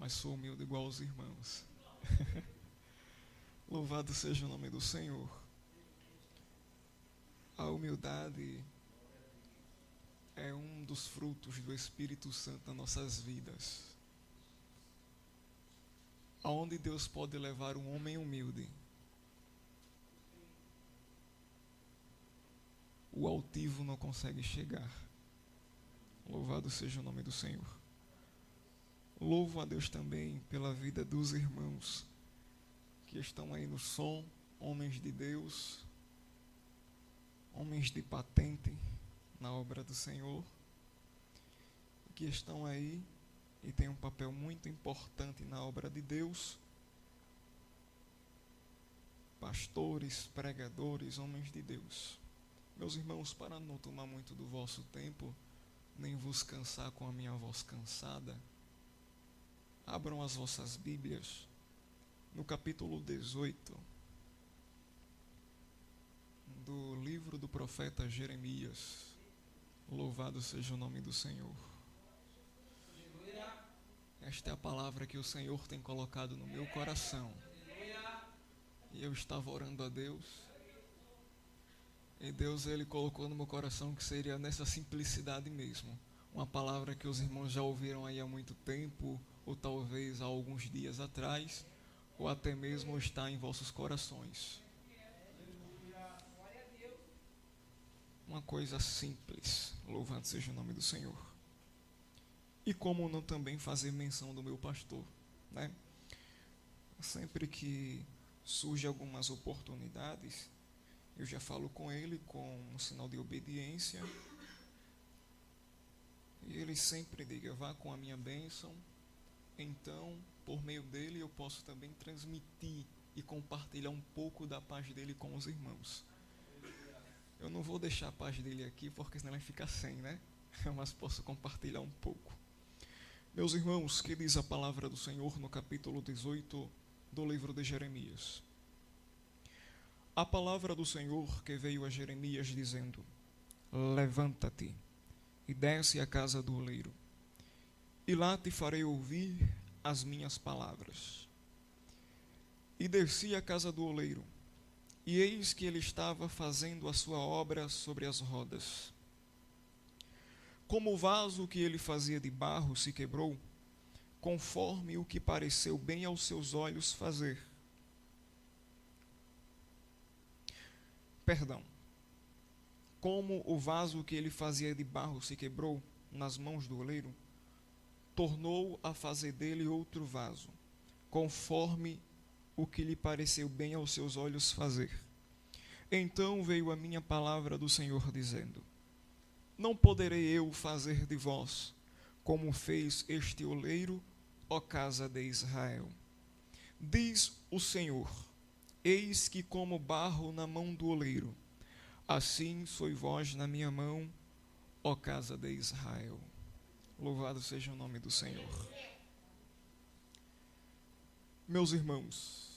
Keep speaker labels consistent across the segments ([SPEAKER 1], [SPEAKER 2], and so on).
[SPEAKER 1] mas sou humilde igual aos irmãos. Louvado seja o nome do Senhor. A humildade é um dos frutos do Espírito Santo nas nossas vidas. Aonde Deus pode levar um homem humilde, o altivo não consegue chegar. Louvado seja o nome do Senhor. Louvo a Deus também pela vida dos irmãos que estão aí no som, homens de Deus, homens de patente na obra do Senhor, que estão aí e têm um papel muito importante na obra de Deus. Pastores, pregadores, homens de Deus. Meus irmãos, para não tomar muito do vosso tempo, nem vos cansar com a minha voz cansada, abram as vossas Bíblias no capítulo 18 do livro do profeta Jeremias. Louvado seja o nome do Senhor. Esta é a palavra que o Senhor tem colocado no meu coração. E eu estava orando a Deus. E Deus, Ele colocou no meu coração que seria nessa simplicidade mesmo. Uma palavra que os irmãos já ouviram aí há muito tempo, ou talvez há alguns dias atrás, ou até mesmo está em vossos corações. Uma coisa simples, louvado seja o nome do Senhor. E como não também fazer menção do meu pastor, né? Sempre que surge algumas oportunidades, eu já falo com ele com um sinal de obediência. E ele sempre diga, vá com a minha bênção. Então, por meio dele, eu posso também transmitir e compartilhar um pouco da paz dele com os irmãos. Eu não vou deixar a paz dele aqui, porque senão ele fica sem, né? Mas posso compartilhar um pouco. Meus irmãos, que diz a palavra do Senhor no capítulo 18 do livro de Jeremias? A palavra do Senhor que veio a Jeremias dizendo: levanta-te e desce à casa do oleiro, e lá te farei ouvir as minhas palavras. E desci à casa do oleiro, e eis que ele estava fazendo a sua obra sobre as rodas. Como o vaso que ele fazia de barro se quebrou, conforme o que pareceu bem aos seus olhos fazer. Como o vaso que ele fazia de barro se quebrou nas mãos do oleiro, tornou a fazer dele outro vaso, conforme o que lhe pareceu bem aos seus olhos fazer. Então veio a minha palavra do Senhor dizendo: não poderei eu fazer de vós como fez este oleiro, ó casa de Israel. Diz o Senhor: eis que como barro na mão do oleiro, assim sois vós na minha mão, ó casa de Israel. Louvado seja o nome do Senhor. Meus irmãos,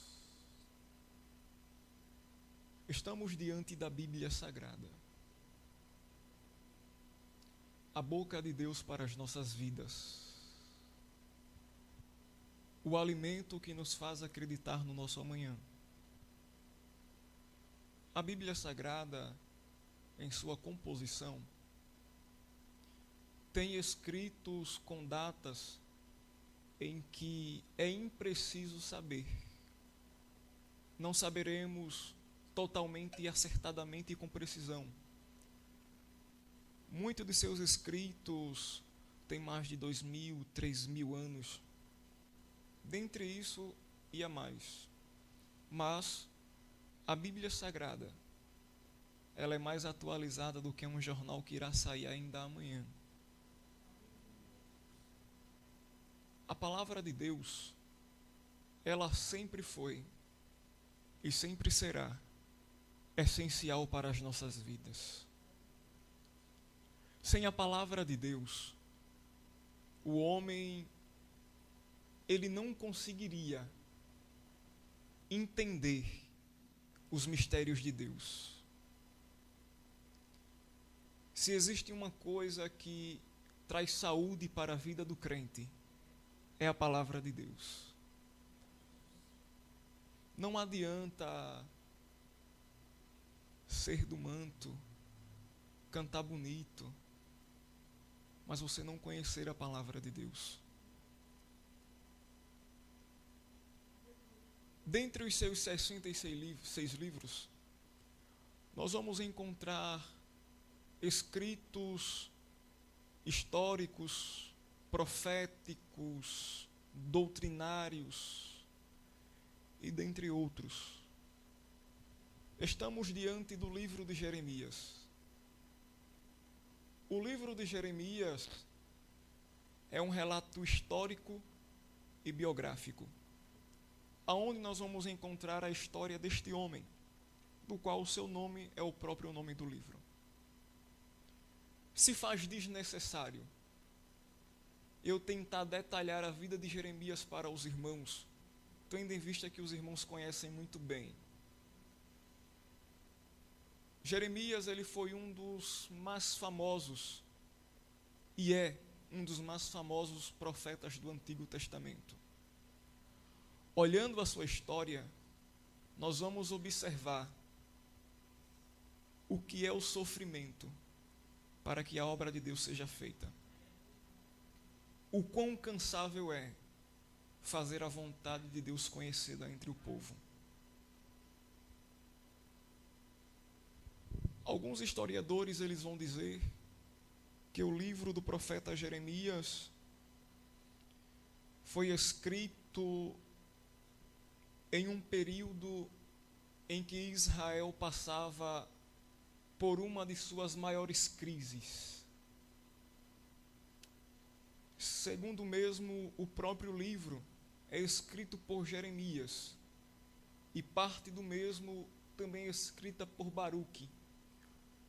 [SPEAKER 1] estamos diante da Bíblia Sagrada, a boca de Deus para as nossas vidas, o alimento que nos faz acreditar no nosso amanhã. A Bíblia Sagrada, em sua composição, tem escritos com datas em que é impreciso saber. Não saberemos totalmente e acertadamente e com precisão. Muitos de seus escritos têm mais de 2.000, 3.000 anos. Dentre isso e a mais. Mas a Bíblia Sagrada, ela é mais atualizada do que um jornal que irá sair ainda amanhã. A palavra de Deus, ela sempre foi e sempre será essencial para as nossas vidas. Sem a palavra de Deus, o homem, ele não conseguiria entender os mistérios de Deus. Se existe uma coisa que traz saúde para a vida do crente, é a palavra de Deus. Não adianta ser do manto, cantar bonito, mas você não conhecer a palavra de Deus. Dentre os seus 66 livros, nós vamos encontrar escritos históricos, proféticos, doutrinários e dentre outros. Estamos diante do livro de Jeremias. O livro de Jeremias é um relato histórico e biográfico, aonde nós vamos encontrar a história deste homem, do qual o seu nome é o próprio nome do livro. Se faz desnecessário eu tentar detalhar a vida de Jeremias para os irmãos, tendo em vista que os irmãos conhecem muito bem. Jeremias, ele foi um dos mais famosos, e é um dos mais famosos profetas do Antigo Testamento. Olhando a sua história, nós vamos observar o que é o sofrimento para que a obra de Deus seja feita. O quão cansável é fazer a vontade de Deus conhecida entre o povo. Alguns historiadores, eles vão dizer que o livro do profeta Jeremias foi escrito em um período em que Israel passava por uma de suas maiores crises. Segundo mesmo o próprio livro, é escrito por Jeremias, e parte do mesmo também é escrita por Baruque,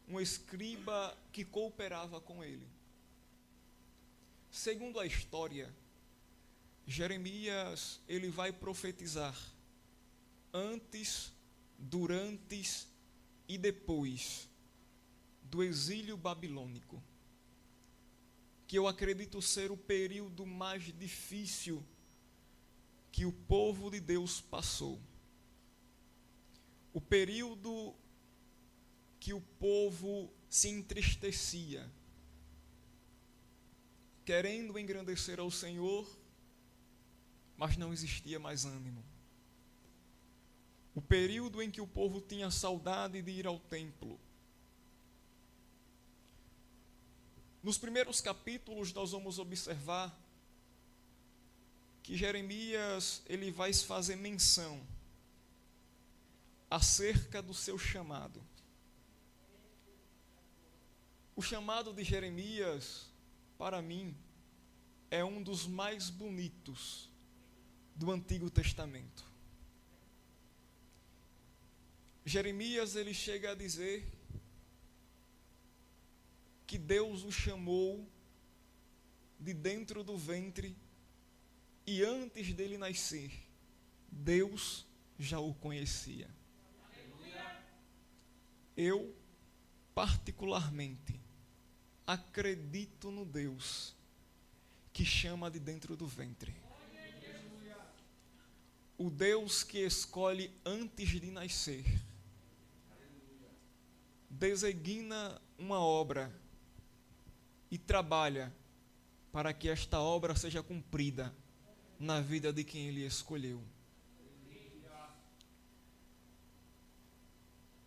[SPEAKER 1] um escriba que cooperava com ele. Segundo a história, Jeremias, ele vai profetizar antes, durante e depois do exílio babilônico, que eu acredito ser o período mais difícil que o povo de Deus passou. O período que o povo se entristecia, querendo engrandecer ao Senhor, mas não existia mais ânimo. O período em que o povo tinha saudade de ir ao templo. Nos primeiros capítulos nós vamos observar que Jeremias, ele vai fazer menção acerca do seu chamado. O chamado de Jeremias, para mim, é um dos mais bonitos do Antigo Testamento. Jeremias, ele chega a dizer que Deus o chamou de dentro do ventre e antes dele nascer, Deus já o conhecia. Eu, particularmente, acredito no Deus que chama de dentro do ventre. O Deus que escolhe antes de nascer, designa uma obra e trabalha para que esta obra seja cumprida na vida de quem ele escolheu.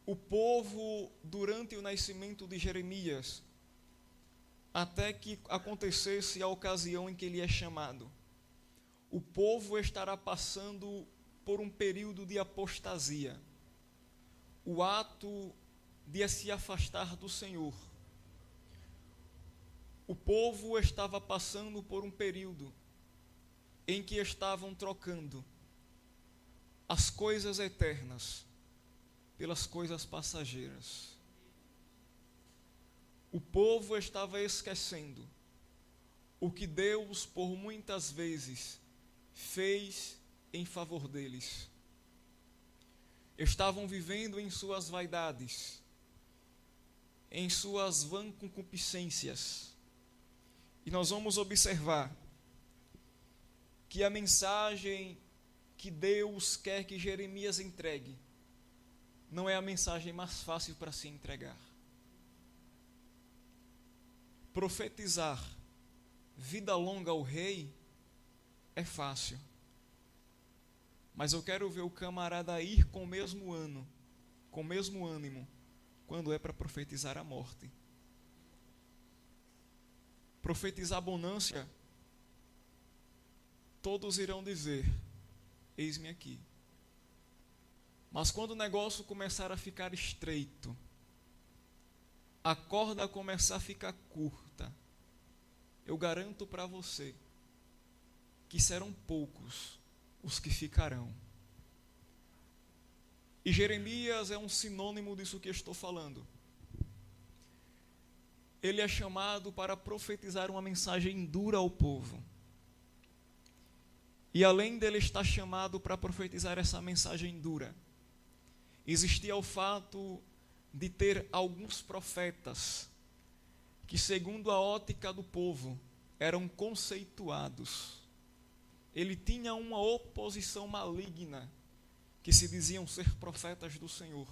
[SPEAKER 1] O povo, durante o nascimento de Jeremias, até que acontecesse a ocasião em que ele é chamado, o povo estará passando por um período de apostasia, o ato de se afastar do Senhor. O povo estava passando por um período em que estavam trocando as coisas eternas pelas coisas passageiras. O povo estava esquecendo o que Deus, por muitas vezes, fez em favor deles. Estavam vivendo em suas vaidades, em suas vãs concupiscências. E nós vamos observar que a mensagem que Deus quer que Jeremias entregue não é a mensagem mais fácil para se entregar. Profetizar vida longa ao rei é fácil. Mas eu quero ver o camarada ir com o mesmo ânimo, quando é para profetizar a morte. Profetizar bonância, todos irão dizer: eis-me aqui. Mas quando o negócio começar a ficar estreito, a corda começar a ficar curta, eu garanto para você que serão poucos os que ficarão. E Jeremias é um sinônimo disso que estou falando. Ele é chamado para profetizar uma mensagem dura ao povo. E além dele estar chamado para profetizar essa mensagem dura, existia o fato de ter alguns profetas que, segundo a ótica do povo, eram conceituados. Ele tinha uma oposição maligna, que se diziam ser profetas do Senhor.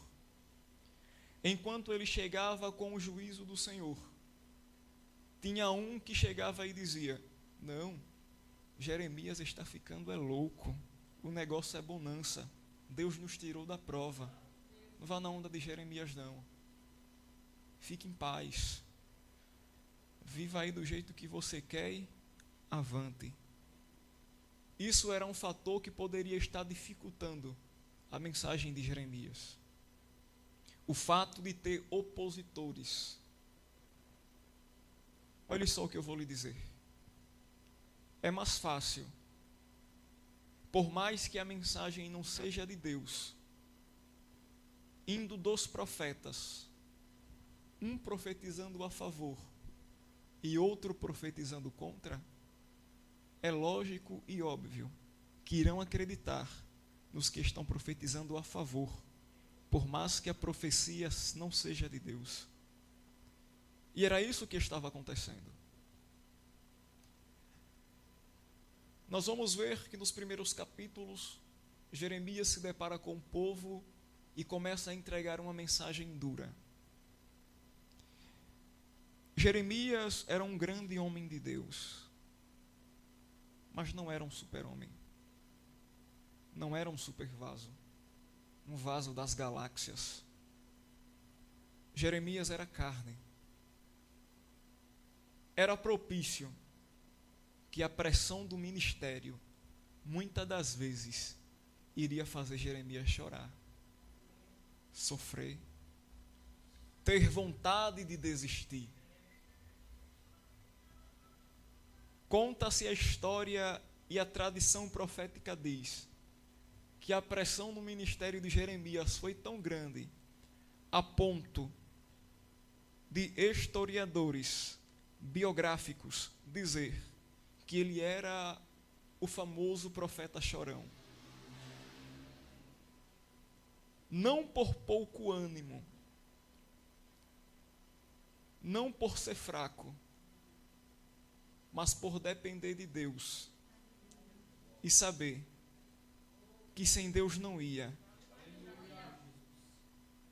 [SPEAKER 1] Enquanto ele chegava com o juízo do Senhor, tinha um que chegava e dizia: não, Jeremias está ficando louco, o negócio é bonança, Deus nos tirou da prova, não vá na onda de Jeremias não, fique em paz, viva aí do jeito que você quer e avante. Isso era um fator que poderia estar dificultando a mensagem de Jeremias. O fato de ter opositores. Olha só o que eu vou lhe dizer. É mais fácil, por mais que a mensagem não seja de Deus, indo dos profetas, um profetizando a favor e outro profetizando contra, é lógico e óbvio que irão acreditar nos que estão profetizando a favor, por mais que a profecia não seja de Deus. E era isso que estava acontecendo. Nós vamos ver que nos primeiros capítulos, Jeremias se depara com o povo e começa a entregar uma mensagem dura. Jeremias era um grande homem de Deus, mas não era um super-homem. Não era um super vaso, um vaso das galáxias. Jeremias era carne. Era propício que a pressão do ministério, muitas das vezes, iria fazer Jeremias chorar, sofrer, ter vontade de desistir. Conta-se a história e a tradição profética diz que a pressão no ministério de Jeremias foi tão grande a ponto de historiadores biográficos dizer que ele era o famoso profeta chorão. Não por pouco ânimo, não por ser fraco, mas por depender de Deus e saber que sem Deus não ia,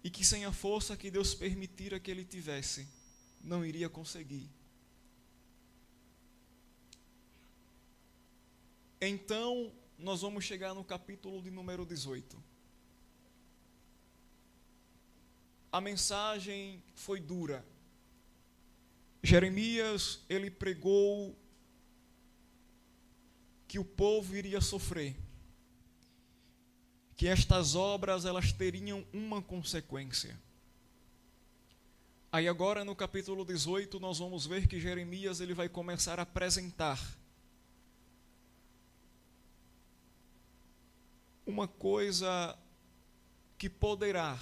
[SPEAKER 1] e que sem a força que Deus permitira que ele tivesse, não iria conseguir. Então, nós vamos chegar no capítulo de número 18. A mensagem foi dura. Jeremias, ele pregou que o povo iria sofrer, que estas obras elas teriam uma consequência. Aí agora no capítulo 18 nós vamos ver que Jeremias ele vai começar a apresentar uma coisa que poderá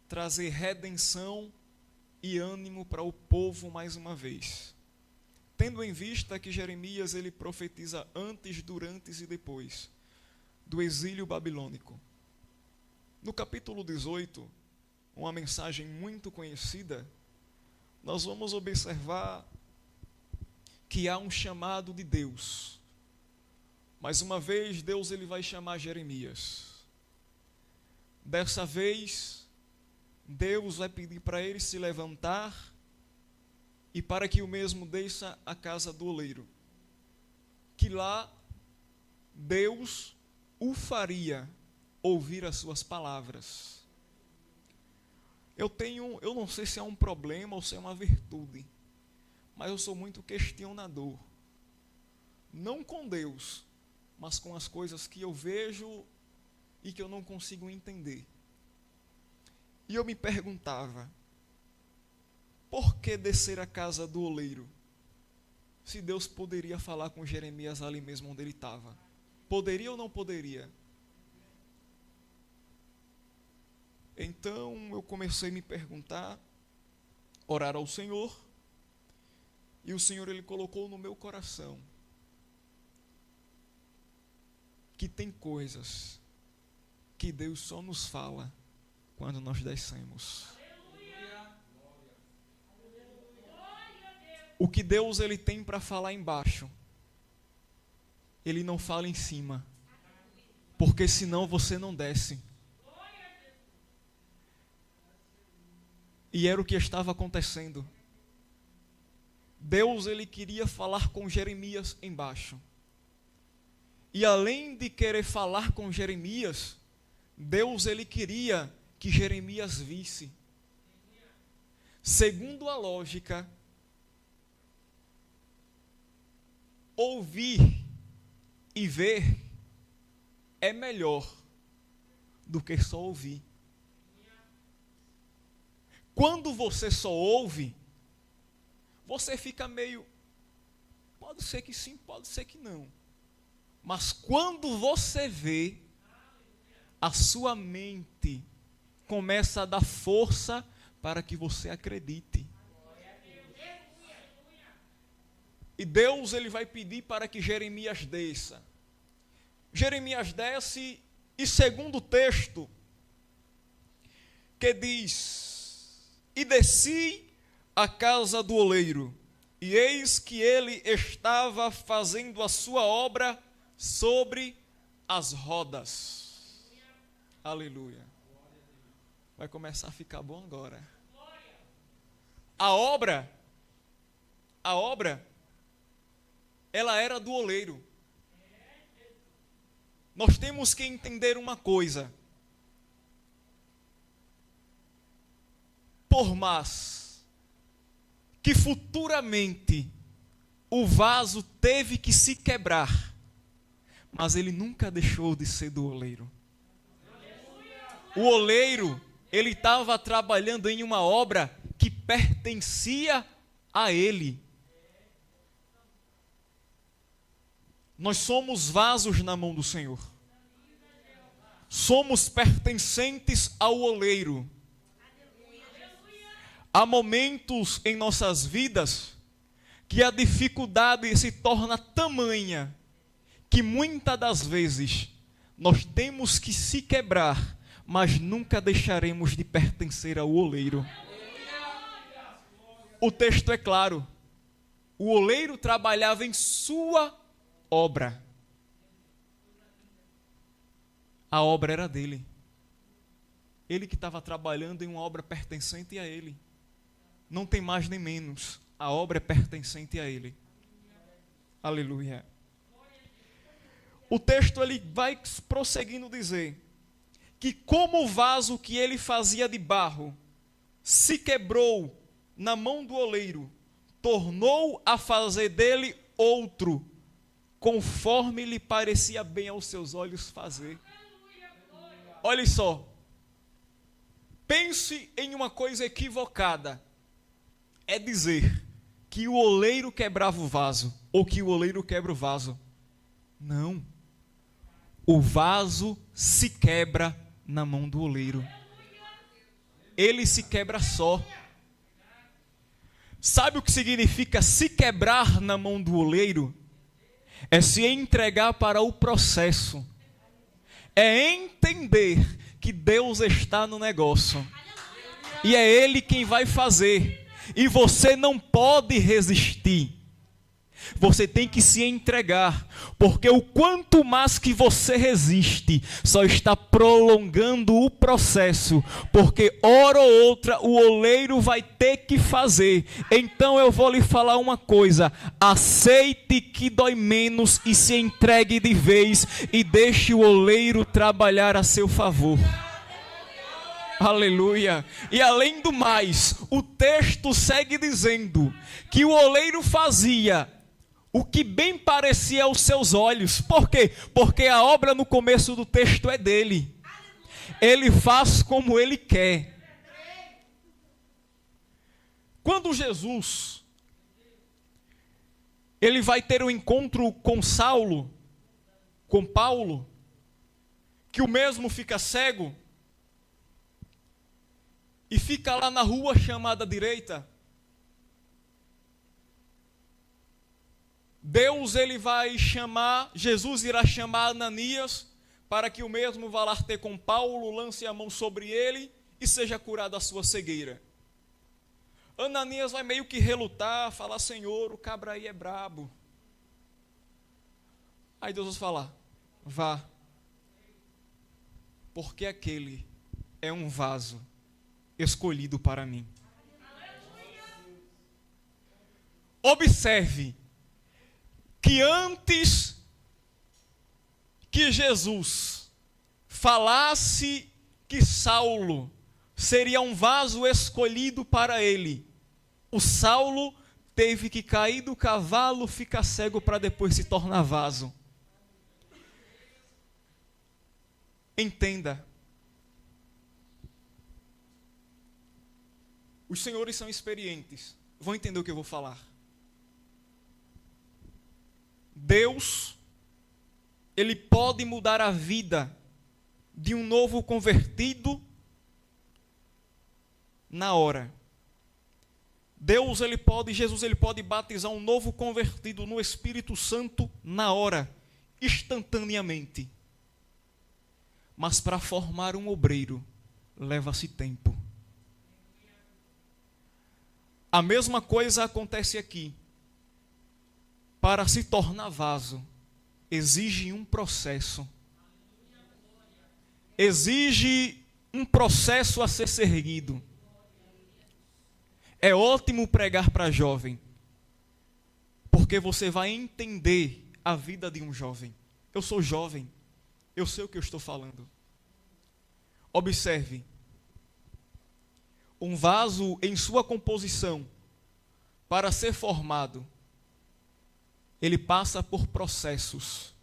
[SPEAKER 1] trazer redenção e ânimo para o povo mais uma vez. Tendo em vista que Jeremias ele profetiza antes, durante e depois do exílio babilônico. No capítulo 18, uma mensagem muito conhecida, nós vamos observar que há um chamado de Deus Mais uma vez, Deus ele vai chamar Jeremias. Dessa vez, Deus vai pedir para ele se levantar e para que o mesmo desça à casa do oleiro. Que lá Deus o faria ouvir as suas palavras. Eu não sei se é um problema ou se é uma virtude, mas eu sou muito questionador. Não com Deus, mas com as coisas que eu vejo e que eu não consigo entender. E eu me perguntava, por que descer à casa do oleiro? Se Deus poderia falar com Jeremias ali mesmo onde ele estava. Poderia ou não poderia? Então eu comecei a me perguntar, orar ao Senhor, e o Senhor ele colocou no meu coração que tem coisas que Deus só nos fala quando nós descemos. O que Deus ele tem para falar embaixo, ele não fala em cima, porque senão você não desce. E era o que estava acontecendo. Deus ele queria falar com Jeremias embaixo. E além de querer falar com Jeremias, Deus ele queria que Jeremias visse. Segundo a lógica, ouvir e ver é melhor do que só ouvir. Quando você só ouve, você fica meio, pode ser que sim, pode ser que não. Mas quando você vê, a sua mente começa a dar força para que você acredite. E Deus ele vai pedir para que Jeremias desça. Jeremias desce, e segundo o texto, que diz: e desci à casa do oleiro, e eis que ele estava fazendo a sua obra sobre as rodas. Aleluia. Vai começar a ficar bom agora. A obra, ela era do oleiro. Nós temos que entender uma coisa. Por mais que futuramente o vaso teve que se quebrar, mas ele nunca deixou de ser do oleiro. O oleiro, ele estava trabalhando em uma obra que pertencia a ele. Nós somos vasos na mão do Senhor. Somos pertencentes ao oleiro. Há momentos em nossas vidas que a dificuldade se torna tamanha que muitas das vezes nós temos que se quebrar, mas nunca deixaremos de pertencer ao oleiro. O texto é claro. O oleiro trabalhava em sua obra. A obra era dele. Ele que estava trabalhando em uma obra pertencente a ele. Não tem mais nem menos. A obra é pertencente a ele. Aleluia. O texto ele vai prosseguindo dizer que como o vaso que ele fazia de barro se quebrou na mão do oleiro, tornou a fazer dele outro, conforme lhe parecia bem aos seus olhos fazer. Olha só, pense em uma coisa equivocada, é dizer que o oleiro quebrava o vaso, ou que o oleiro quebra o vaso. Não, o vaso se quebra na mão do oleiro. Ele se quebra só. Sabe o que significa se quebrar na mão do oleiro? É se entregar para o processo. É entender que Deus está no negócio. E é Ele quem vai fazer. E você não pode resistir. Você tem que se entregar, porque o quanto mais que você resiste, só está prolongando o processo, porque hora ou outra o oleiro vai ter que fazer. Então eu vou lhe falar uma coisa: aceite que dói menos e se entregue de vez e deixe o oleiro trabalhar a seu favor. Aleluia. E além do mais, o texto segue dizendo que o oleiro fazia o que bem parecia aos seus olhos. Por quê? Porque a obra no começo do texto é dele. Ele faz como ele quer. Quando Jesus ele vai ter um encontro com Saulo, com Paulo, que o mesmo fica cego e fica lá na rua chamada direita, Jesus irá chamar Ananias para que o mesmo vá lá ter com Paulo, lance a mão sobre ele e seja curado da sua cegueira. Ananias vai meio que relutar, falar: Senhor, o cabra aí é brabo. Aí Deus vai falar: vá, porque aquele é um vaso escolhido para mim. Observe que antes que Jesus falasse que Saulo seria um vaso escolhido para ele, o Saulo teve que cair do cavalo, ficar cego para depois se tornar vaso. Entenda. Os senhores são experientes, vão entender o que eu vou falar. Deus, ele pode mudar a vida de um novo convertido na hora. Jesus ele pode batizar um novo convertido no Espírito Santo na hora, instantaneamente. Mas para formar um obreiro, leva-se tempo. A mesma coisa acontece aqui. Para se tornar vaso, exige um processo. Exige um processo a ser seguido. É ótimo pregar para jovem, porque você vai entender a vida de um jovem. Eu sou jovem, eu sei o que eu estou falando. Observe. Um vaso em sua composição, para ser formado, ele passa por processos.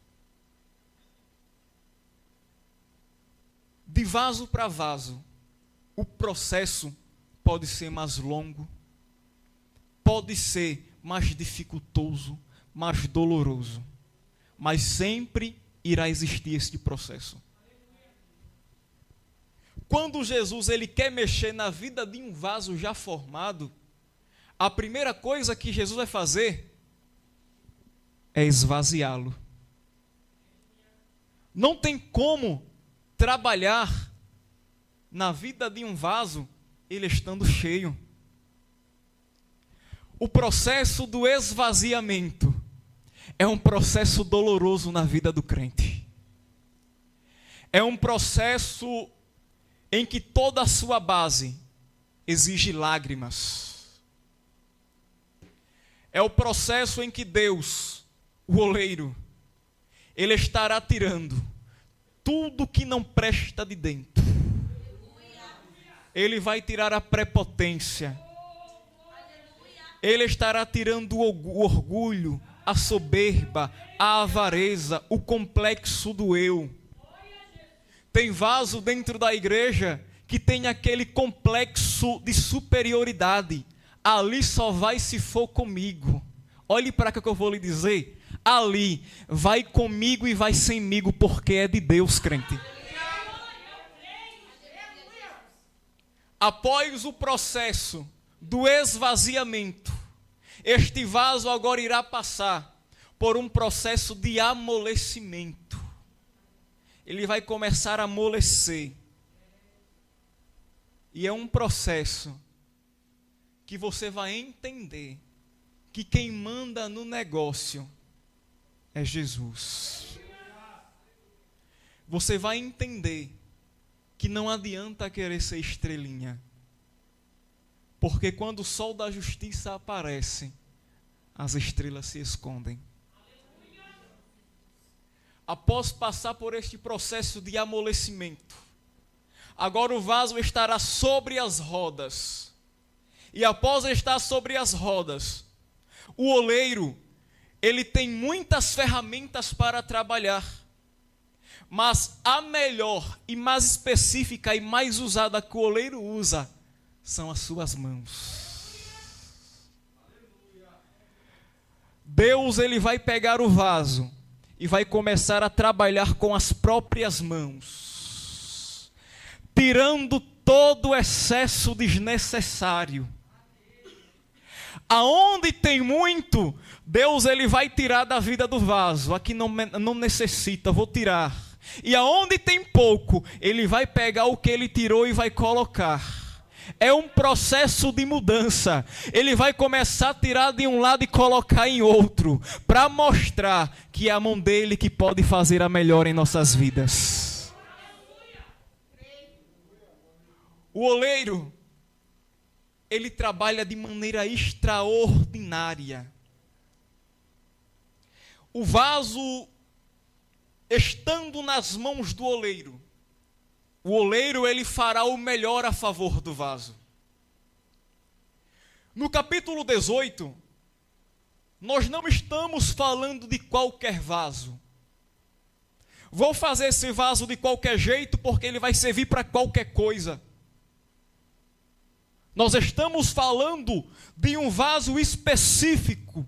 [SPEAKER 1] De vaso para vaso, o processo pode ser mais longo, pode ser mais dificultoso, mais doloroso, mas sempre irá existir este processo. Quando Jesus ele quer mexer na vida de um vaso já formado, a primeira coisa que Jesus vai fazer é esvaziá-lo. Não tem como trabalhar na vida de um vaso ele estando cheio. O processo do esvaziamento é um processo doloroso na vida do crente. É um processo em que toda a sua base exige lágrimas. É o processo em que Deus, o oleiro, ele estará tirando tudo que não presta de dentro. Ele vai tirar a prepotência. Ele estará tirando o orgulho, a soberba, a avareza, o complexo do eu. Tem vaso dentro da igreja que tem aquele complexo de superioridade. Ali só vai se for comigo. Olhe para cá que eu vou lhe dizer. Ali, vai comigo e vai semigo, porque é de Deus, crente. Após o processo do esvaziamento, este vaso agora irá passar por um processo de amolecimento. Ele vai começar a amolecer. E é um processo que você vai entender que quem manda no negócio é Jesus. Você vai entender que não adianta querer ser estrelinha, porque quando o sol da justiça aparece, as estrelas se escondem. Após passar por este processo de amolecimento, agora o vaso estará sobre as rodas. E após estar sobre as rodas, o oleiro, ele tem muitas ferramentas para trabalhar. Mas a melhor e mais específica e mais usada que o oleiro usa são as suas mãos. Deus, ele vai pegar o vaso e vai começar a trabalhar com as próprias mãos, tirando todo o excesso desnecessário. Aonde tem muito, Deus, ele vai tirar da vida do vaso. Aqui não necessita, vou tirar. E aonde tem pouco, ele vai pegar o que ele tirou e vai colocar. É um processo de mudança. Ele vai começar a tirar de um lado e colocar em outro, para mostrar que é a mão dele que pode fazer a melhor em nossas vidas. O oleiro, ele trabalha de maneira extraordinária. O vaso, estando nas mãos do oleiro, o oleiro, ele fará o melhor a favor do vaso. No capítulo 18, nós não estamos falando de qualquer vaso. Vou fazer esse vaso de qualquer jeito porque ele vai servir para qualquer coisa. Nós estamos falando de um vaso específico,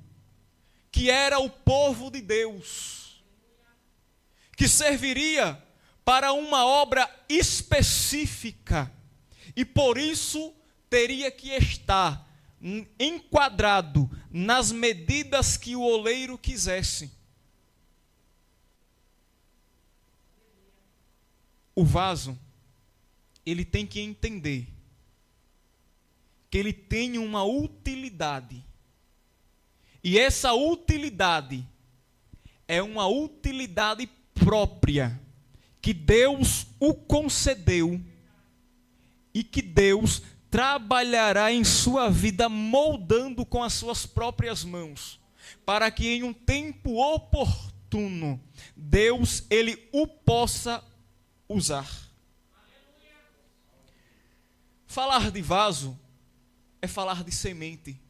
[SPEAKER 1] que era o povo de Deus, que serviria para uma obra específica, e por isso teria que estar enquadrado nas medidas que o oleiro quisesse. O vaso, ele tem que entender que ele tem uma utilidade, e essa utilidade é uma utilidade própria, que Deus o concedeu, e que Deus trabalhará em sua vida moldando com as suas próprias mãos, para que em um tempo oportuno, Deus, ele o possa usar. Falar de vaso é falar de semente.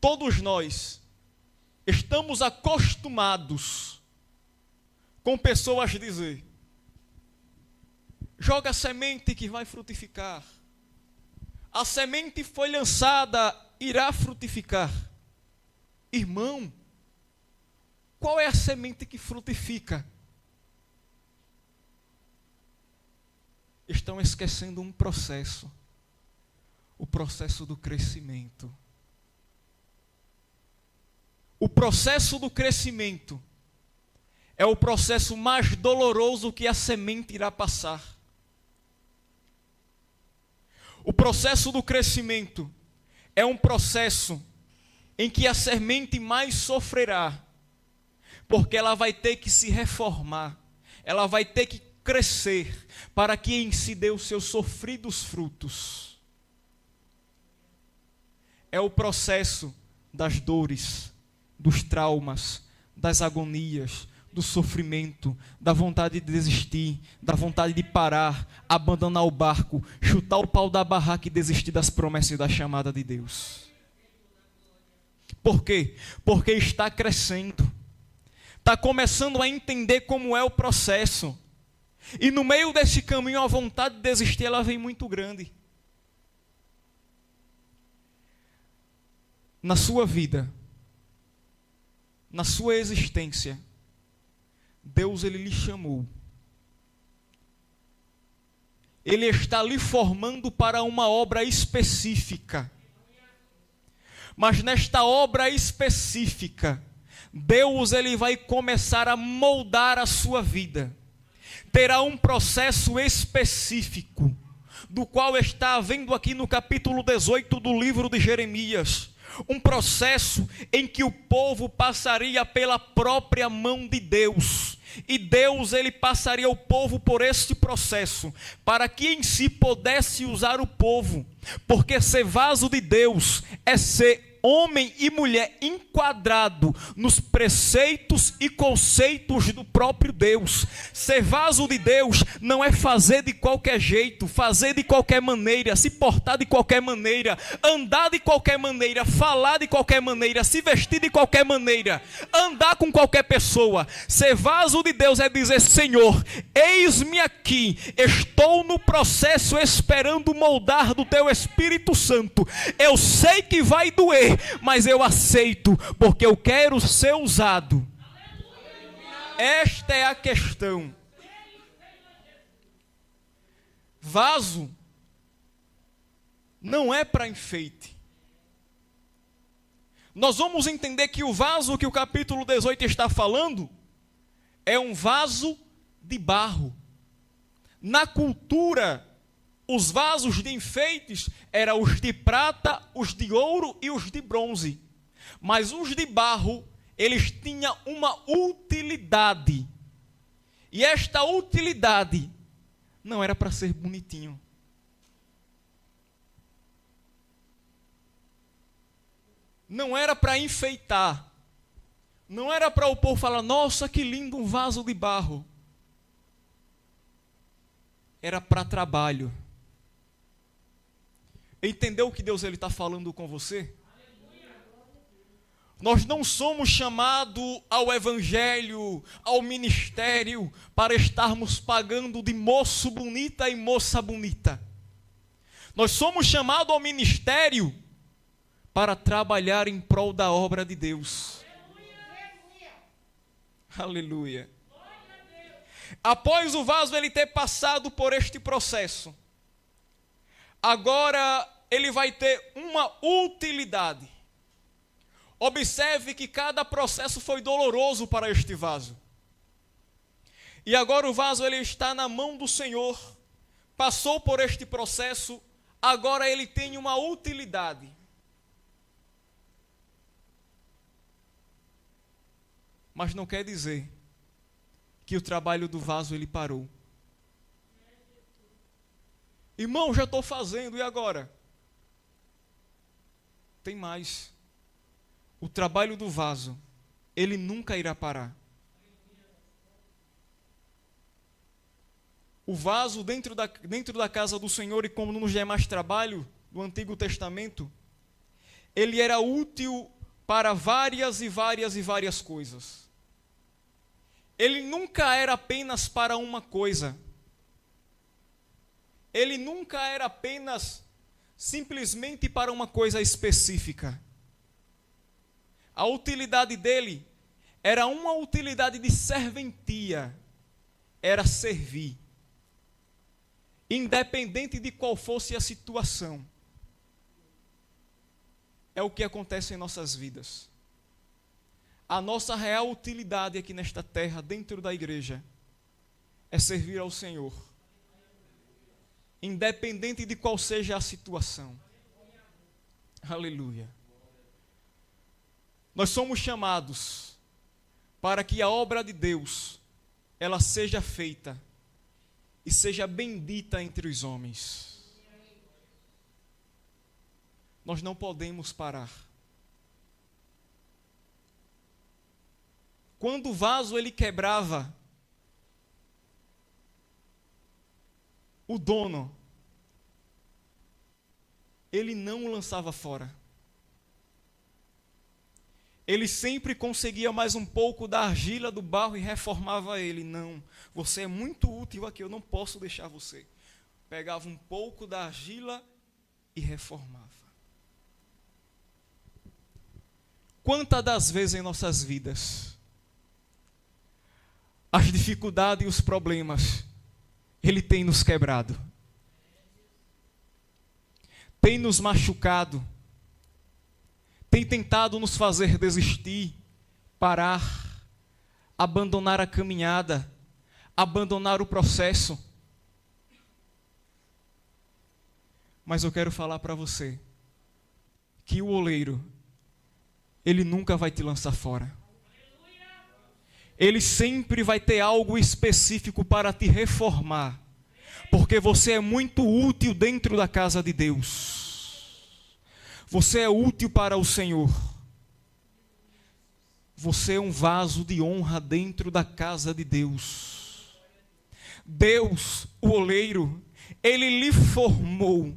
[SPEAKER 1] Todos nós estamos acostumados com pessoas dizer: joga a semente que vai frutificar. A semente foi lançada, irá frutificar. Irmão, qual é a semente que frutifica? Estão esquecendo um processo, o processo do crescimento. O processo do crescimento é o processo mais doloroso que a semente irá passar. O processo do crescimento é um processo em que a semente mais sofrerá, porque ela vai ter que se reformar, ela vai ter que crescer, para que em si dê os seus sofridos frutos. É o processo das dores, dos traumas, das agonias, do sofrimento, da vontade de desistir, da vontade de parar, abandonar o barco, chutar o pau da barraca e desistir das promessas e da chamada de Deus. Por quê? Porque está crescendo, está começando a entender como é o processo, e no meio desse caminho a vontade de desistir, ela vem muito grande. Na sua vida, na sua existência, Deus, ele lhe chamou. Ele está lhe formando para uma obra específica. Mas nesta obra específica, Deus, ele vai começar a moldar a sua vida. Terá um processo específico, do qual está havendo aqui no capítulo 18 do livro de Jeremias. Um processo em que o povo passaria pela própria mão de Deus. E Deus, ele passaria o povo por este processo, para que em si pudesse usar o povo. Porque ser vaso de Deus é ser homem e mulher enquadrado nos preceitos e conceitos do próprio Deus. Ser vaso de Deus não é fazer de qualquer jeito, fazer de qualquer maneira, se portar de qualquer maneira, andar de qualquer maneira, falar de qualquer maneira, se vestir de qualquer maneira, andar com qualquer pessoa. Ser vaso de Deus é dizer: Senhor, eis-me aqui, estou no processo esperando moldar do teu Espírito Santo. Eu sei que vai doer, mas eu aceito, porque eu quero ser usado. Esta é a questão. Vaso não é para enfeite. Nós vamos entender que o vaso que o capítulo 18 está falando é um vaso de barro. Na cultura, os vasos de enfeites eram os de prata, os de ouro e os de bronze. Mas os de barro, eles tinham uma utilidade. E esta utilidade não era para ser bonitinho. Não era para enfeitar. Não era para o povo falar: nossa, que lindo um vaso de barro. Era para trabalho. Entendeu o que Deus está falando com você? Nós não somos chamados ao evangelho, ao ministério, para estarmos pagando de moço bonita e moça bonita. Nós somos chamados ao ministério para trabalhar em prol da obra de Deus. Aleluia. Após o vaso ele ter passado por este processo, agora ele vai ter uma utilidade. Observe que cada processo foi doloroso para este vaso. E agora o vaso ele está na mão do Senhor. Passou por este processo, agora ele tem uma utilidade. Mas não quer dizer que o trabalho do vaso ele parou. Irmão, já estou fazendo, e agora? Tem mais. O trabalho do vaso, ele nunca irá parar. O vaso dentro da casa do Senhor, e como nos demais trabalhos do Antigo Testamento, ele era útil para várias coisas. Ele nunca era apenas para uma coisa. Ele nunca era apenas simplesmente para uma coisa específica. A utilidade dele era uma utilidade de serventia, era servir, independente de qual fosse a situação. É o que acontece em nossas vidas. A nossa real utilidade aqui nesta terra, dentro da igreja, é servir ao Senhor, independente de qual seja a situação. Aleluia. Nós somos chamados para que a obra de Deus ela seja feita e seja bendita entre os homens. Nós não podemos parar. Quando o vaso ele quebrava, o dono, ele não o lançava fora. Ele sempre conseguia mais um pouco da argila do barro e reformava ele. Não, você é muito útil aqui, eu não posso deixar você. Pegava um pouco da argila e reformava. Quantas das vezes em nossas vidas, as dificuldades e os problemas, ele tem nos quebrado, tem nos machucado, tem tentado nos fazer desistir, parar, abandonar a caminhada, abandonar o processo. Mas eu quero falar para você que o oleiro, ele nunca vai te lançar fora. Ele sempre vai ter algo específico para te reformar, porque você é muito útil dentro da casa de Deus. Você é útil para o Senhor. Você é um vaso de honra dentro da casa de Deus. Deus, o oleiro, Ele lhe formou,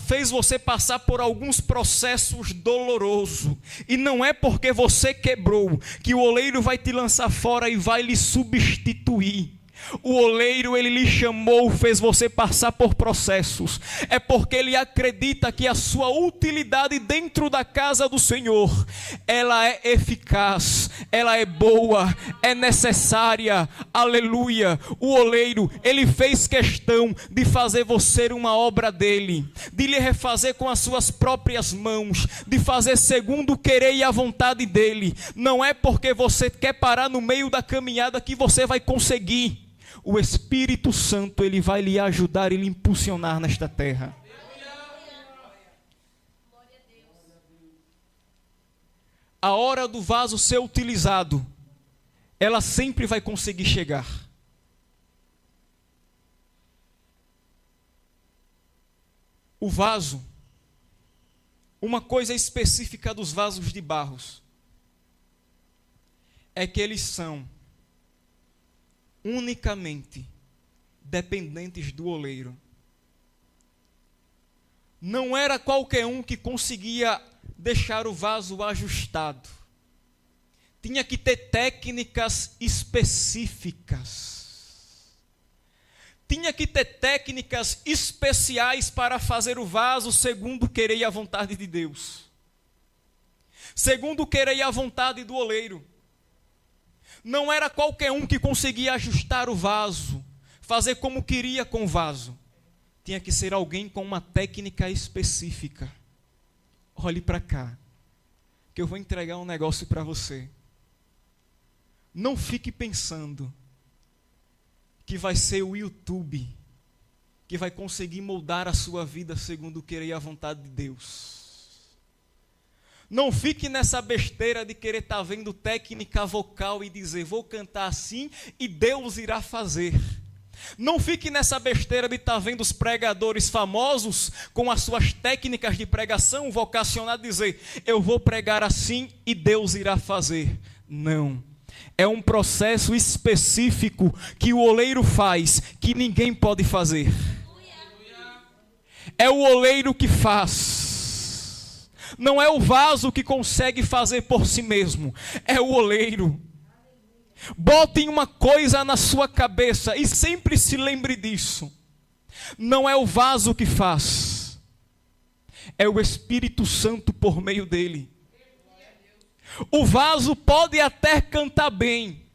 [SPEAKER 1] fez você passar por alguns processos dolorosos, e não é porque você quebrou que o oleiro vai te lançar fora e vai lhe substituir. O oleiro, ele lhe chamou, fez você passar por processos. É porque ele acredita que a sua utilidade dentro da casa do Senhor, ela é eficaz, ela é boa, é necessária. Aleluia. O oleiro, ele fez questão de fazer você uma obra dele, de lhe refazer com as suas próprias mãos, de fazer segundo o querer e a vontade dele. Não é porque você quer parar no meio da caminhada que você vai conseguir. O Espírito Santo, ele vai lhe ajudar e lhe impulsionar nesta terra. A hora do vaso ser utilizado, ela sempre vai conseguir chegar. O vaso, uma coisa específica dos vasos de barros, é que eles são unicamente dependentes do oleiro. Não era qualquer um que conseguia deixar o vaso ajustado. Tinha que ter técnicas específicas. Tinha que ter técnicas especiais para fazer o vaso segundo o querer e a vontade de Deus. Segundo o querer e a vontade do oleiro. Não era qualquer um que conseguia ajustar o vaso, fazer como queria com o vaso. Tinha que ser alguém com uma técnica específica. Olhe para cá, que eu vou entregar um negócio para você. Não fique pensando que vai ser o YouTube que vai conseguir moldar a sua vida segundo o querer e a vontade de Deus. Não fique nessa besteira de querer estar vendo técnica vocal e dizer, vou cantar assim e Deus irá fazer. Não fique nessa besteira de estar vendo os pregadores famosos com as suas técnicas de pregação vocacional dizer, eu vou pregar assim e Deus irá fazer. Não. É um processo específico que o oleiro faz, que ninguém pode fazer. É o oleiro que faz. Não é o vaso que consegue fazer por si mesmo, é o oleiro. Botem uma coisa na sua cabeça e sempre se lembre disso. Não é o vaso que faz, é o Espírito Santo por meio dele. O vaso pode até cantar bem,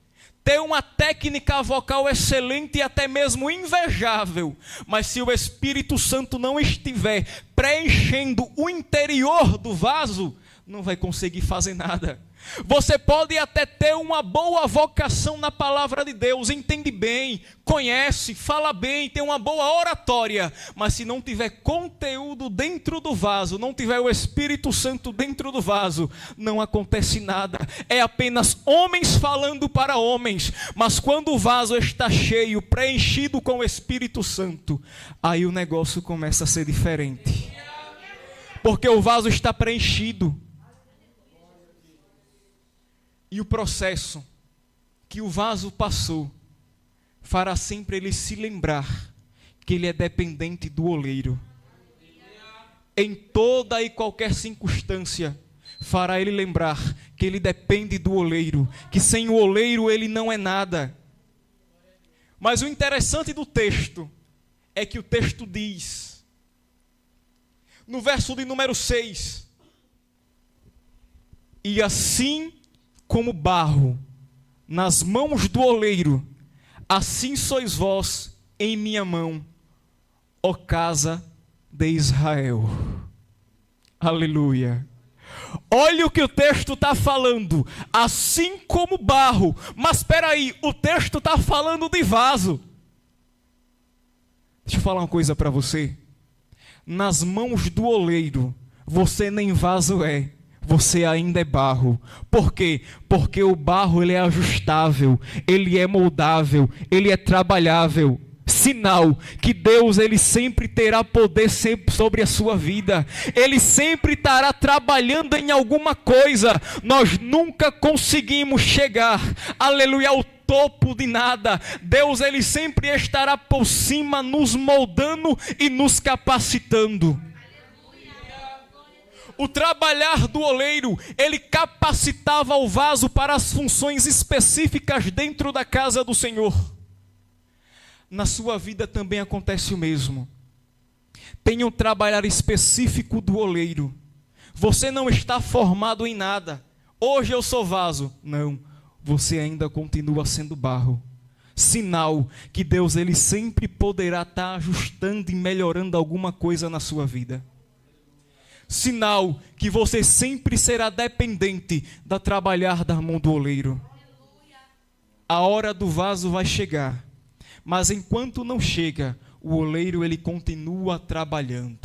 [SPEAKER 1] ter uma técnica vocal excelente e até mesmo invejável, mas se o Espírito Santo não estiver preenchendo o interior do vaso, não vai conseguir fazer nada. Você pode até ter uma boa vocação na palavra de Deus, entende bem, conhece, fala bem, tem uma boa oratória, mas se não tiver conteúdo dentro do vaso, não tiver o Espírito Santo dentro do vaso, não acontece nada. É apenas homens falando para homens, mas quando o vaso está cheio, preenchido com o Espírito Santo, aí o negócio começa a ser diferente, porque o vaso está preenchido. E o processo que o vaso passou fará sempre ele se lembrar que ele é dependente do oleiro. Em toda e qualquer circunstância, fará ele lembrar que ele depende do oleiro, que sem o oleiro ele não é nada. Mas o interessante do texto é que o texto diz, no verso de número 6, e assim como barro nas mãos do oleiro, assim sois vós em minha mão, ó casa de Israel. Aleluia. Olha o que o texto está falando, assim como barro, mas espera aí, o texto está falando de vaso. Deixa eu falar uma coisa para você. nas mãos do oleiro, você nem vaso é, você ainda é barro. Por quê? Porque o barro ele é ajustável, ele é moldável, ele é trabalhável. Sinal que Deus ele sempre terá poder sempre sobre a sua vida. Ele sempre estará trabalhando em alguma coisa. Nós nunca conseguimos chegar, aleluia, ao topo de nada. Deus ele sempre estará por cima nos moldando e nos capacitando. O trabalhar do oleiro, ele capacitava o vaso para as funções específicas dentro da casa do Senhor. Na sua vida também acontece o mesmo. Tem um trabalhar específico do oleiro. Você não está formado em nada. Hoje eu sou vaso. Não, você ainda continua sendo barro. Sinal que Deus ele sempre poderá estar ajustando e melhorando alguma coisa na sua vida. Sinal que você sempre será dependente da trabalhar da mão do oleiro. A hora do vaso vai chegar. Mas enquanto não chega, o oleiro ele continua trabalhando.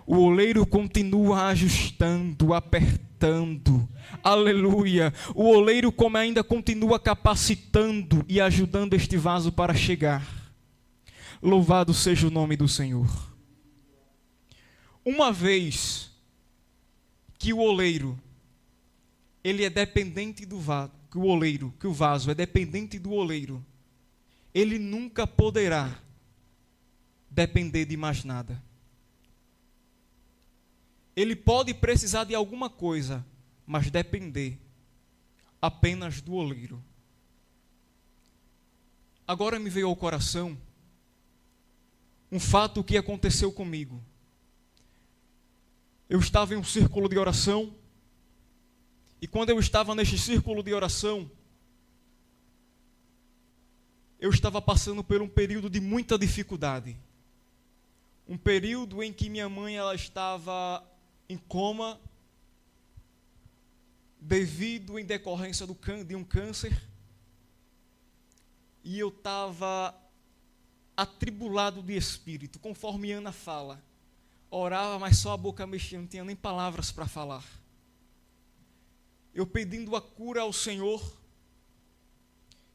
[SPEAKER 1] O oleiro continua ajustando, apertando. Aleluia. O oleiro como ainda continua capacitando e ajudando este vaso para chegar. Louvado seja o nome do Senhor. Uma vez que o oleiro ele é dependente do vaso, que o vaso é dependente do oleiro, ele nunca poderá depender de mais nada. Ele pode precisar de alguma coisa, mas depender apenas do oleiro. Agora me veio ao coração um fato que aconteceu comigo. Eu estava em um círculo de oração, e quando eu estava neste círculo de oração, eu estava passando por um período de muita dificuldade. Um período em que minha mãe ela estava em coma devido em decorrência de um câncer. E eu estava atribulado de espírito, conforme Ana fala. Orava, mas só a boca mexia, não tinha nem palavras para falar. Eu pedindo a cura ao Senhor.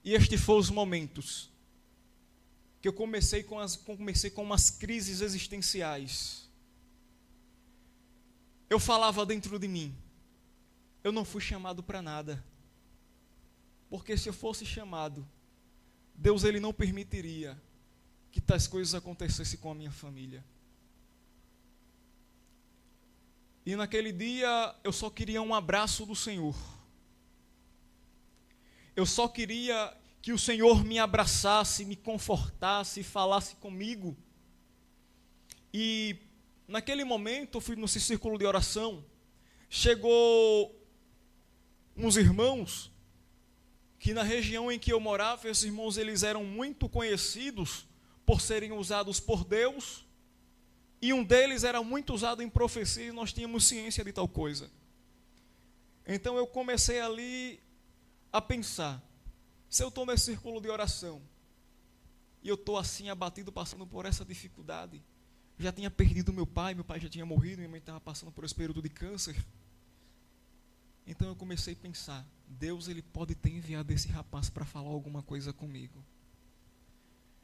[SPEAKER 1] E estes foram os momentos que eu comecei com umas crises existenciais. Eu falava dentro de mim, eu não fui chamado para nada. Porque se eu fosse chamado, Deus ele não permitiria que tais coisas acontecessem com a minha família. E naquele dia eu só queria um abraço do Senhor. Eu só queria que o Senhor me abraçasse, me confortasse, falasse comigo. E naquele momento eu fui nesse círculo de oração. Chegou uns irmãos que na região em que eu morava, esses irmãos eles eram muito conhecidos por serem usados por Deus. E um deles era muito usado em profecia e nós tínhamos ciência de tal coisa. Então eu comecei ali a pensar, se eu estou nesse círculo de oração, e eu estou assim abatido, passando por essa dificuldade, já tinha perdido meu pai já tinha morrido, minha mãe estava passando por esse período de câncer, então eu comecei a pensar, Deus ele pode ter enviado esse rapaz para falar alguma coisa comigo.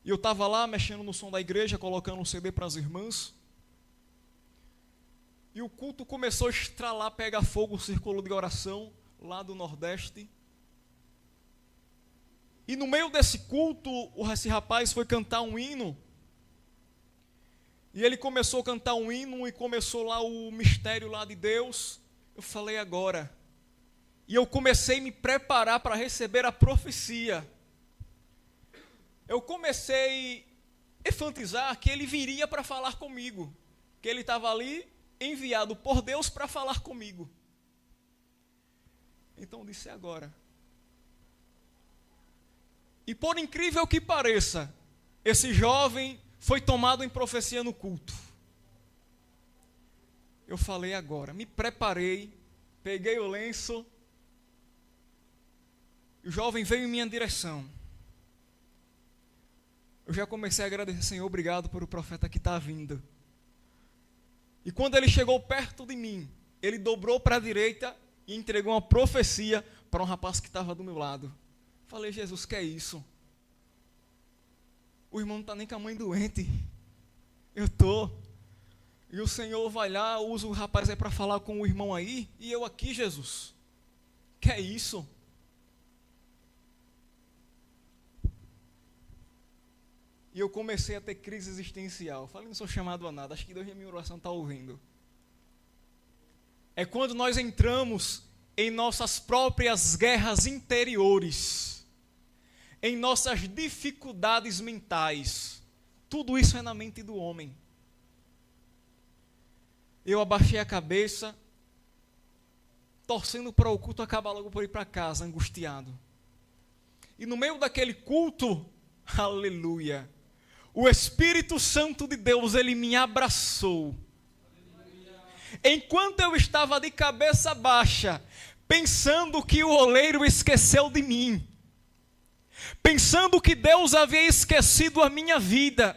[SPEAKER 1] E eu estava lá mexendo no som da igreja, colocando um CD para as irmãs, e o culto começou a estralar, pegar fogo, o círculo de oração, lá do Nordeste. E no meio desse culto, esse rapaz foi cantar um hino. E ele começou a cantar um hino e começou lá o mistério lá de Deus. Eu falei agora. E eu comecei a me preparar para receber a profecia. Eu comecei a enfatizar que ele viria para falar comigo. Que ele estava ali enviado por Deus para falar comigo. Então eu disse agora. E por incrível que pareça, esse jovem foi tomado em profecia no culto. Eu falei agora, me preparei, peguei o lenço, e o jovem veio em minha direção. Eu já comecei a agradecer, Senhor, obrigado por o profeta que está vindo. E quando ele chegou perto de mim, ele dobrou para a direita e entregou uma profecia para um rapaz que estava do meu lado. Falei, Jesus, que é isso? O irmão não está nem com a mãe doente. Eu estou. E o Senhor vai lá, usa o rapaz aí para falar com o irmão aí, e eu aqui, Jesus. Que é isso? E eu comecei a ter crise existencial. Falei, não sou chamado a nada, acho que Deus na minha oração está ouvindo. É quando nós entramos em nossas próprias guerras interiores, em nossas dificuldades mentais. Tudo isso é na mente do homem. Eu abaixei a cabeça, torcendo para o culto acabar logo por ir para casa, angustiado. E no meio daquele culto, aleluia, o Espírito Santo de Deus, ele me abraçou. Enquanto eu estava de cabeça baixa, pensando que o oleiro esqueceu de mim, pensando que Deus havia esquecido a minha vida,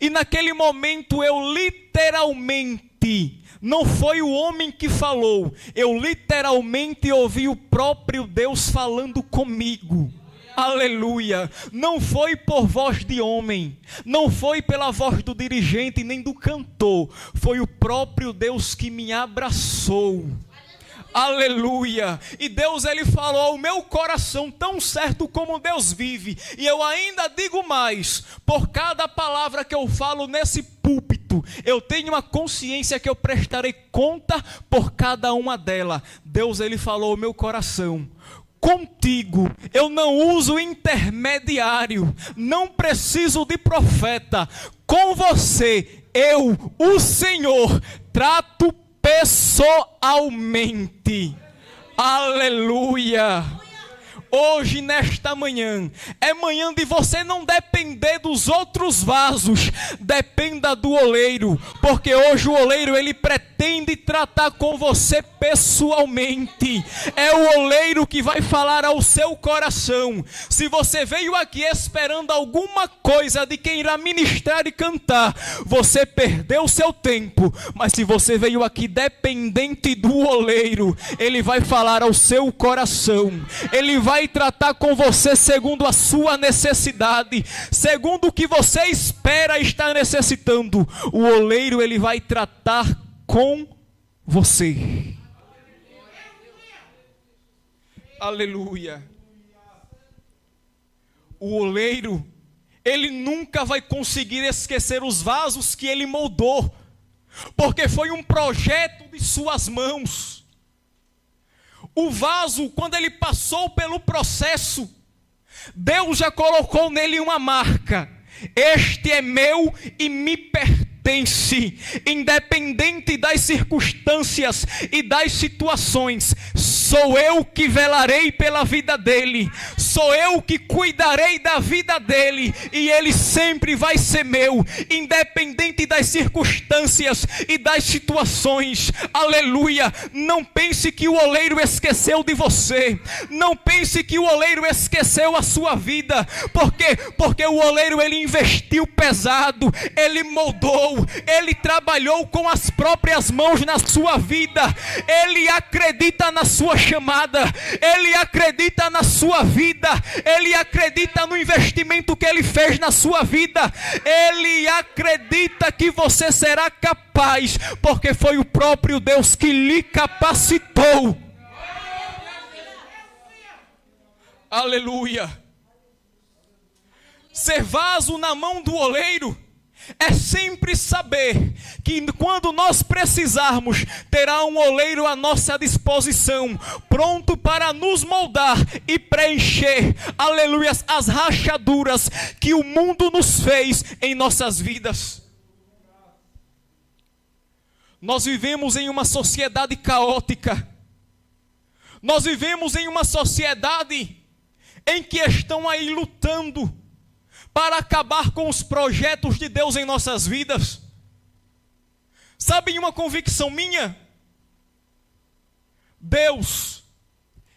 [SPEAKER 1] e naquele momento eu literalmente, não foi o homem que falou, eu literalmente ouvi o próprio Deus falando comigo. Aleluia, não foi por voz de homem, não foi pela voz do dirigente nem do cantor, foi o próprio Deus que me abraçou. Aleluia, e Deus ele falou ao meu coração tão certo como Deus vive, e eu ainda digo mais, por cada palavra que eu falo nesse púlpito, eu tenho uma consciência que eu prestarei conta por cada uma delas. Deus ele falou ao meu coração, contigo eu não uso intermediário, não preciso de profeta, com você eu, o Senhor, trato pessoalmente. Aleluia. Hoje, nesta manhã, é manhã de você não depender dos outros vasos, dependa do oleiro, porque hoje o oleiro, ele pretende tratar com você pessoalmente, é o oleiro que vai falar ao seu coração. Se você veio aqui esperando alguma coisa de quem irá ministrar e cantar, você perdeu o seu tempo, mas se você veio aqui dependente do oleiro, ele vai falar ao seu coração, ele vai tratar com você segundo a sua necessidade, segundo o que você espera estar necessitando. O oleiro ele vai tratar com você. Aleluia. O oleiro ele nunca vai conseguir esquecer os vasos que ele moldou, porque foi um projeto de suas mãos. O vaso, quando ele passou pelo processo, Deus já colocou nele uma marca. Este é meu e me pertence, independente das circunstâncias e das situações. Sou eu que velarei pela vida dele, sou eu que cuidarei da vida dele, e ele sempre vai ser meu, independente das circunstâncias e das situações. Aleluia. Não pense que o oleiro esqueceu de você, não pense que o oleiro esqueceu a sua vida, porque o oleiro ele investiu pesado, ele moldou, ele trabalhou com as próprias mãos na sua vida, ele acredita na sua chamada, ele acredita na sua vida, ele acredita no investimento que ele fez na sua vida, ele acredita que você será capaz, porque foi o próprio Deus que lhe capacitou. Aleluia. Ser vaso na mão do oleiro é sempre saber que quando nós precisarmos, terá um oleiro à nossa disposição, pronto para nos moldar e preencher, aleluia, as rachaduras que o mundo nos fez em nossas vidas. Nós vivemos em uma sociedade caótica, nós vivemos em uma sociedade em que estão aí lutando para acabar com os projetos de Deus em nossas vidas. Sabem uma convicção minha? Deus,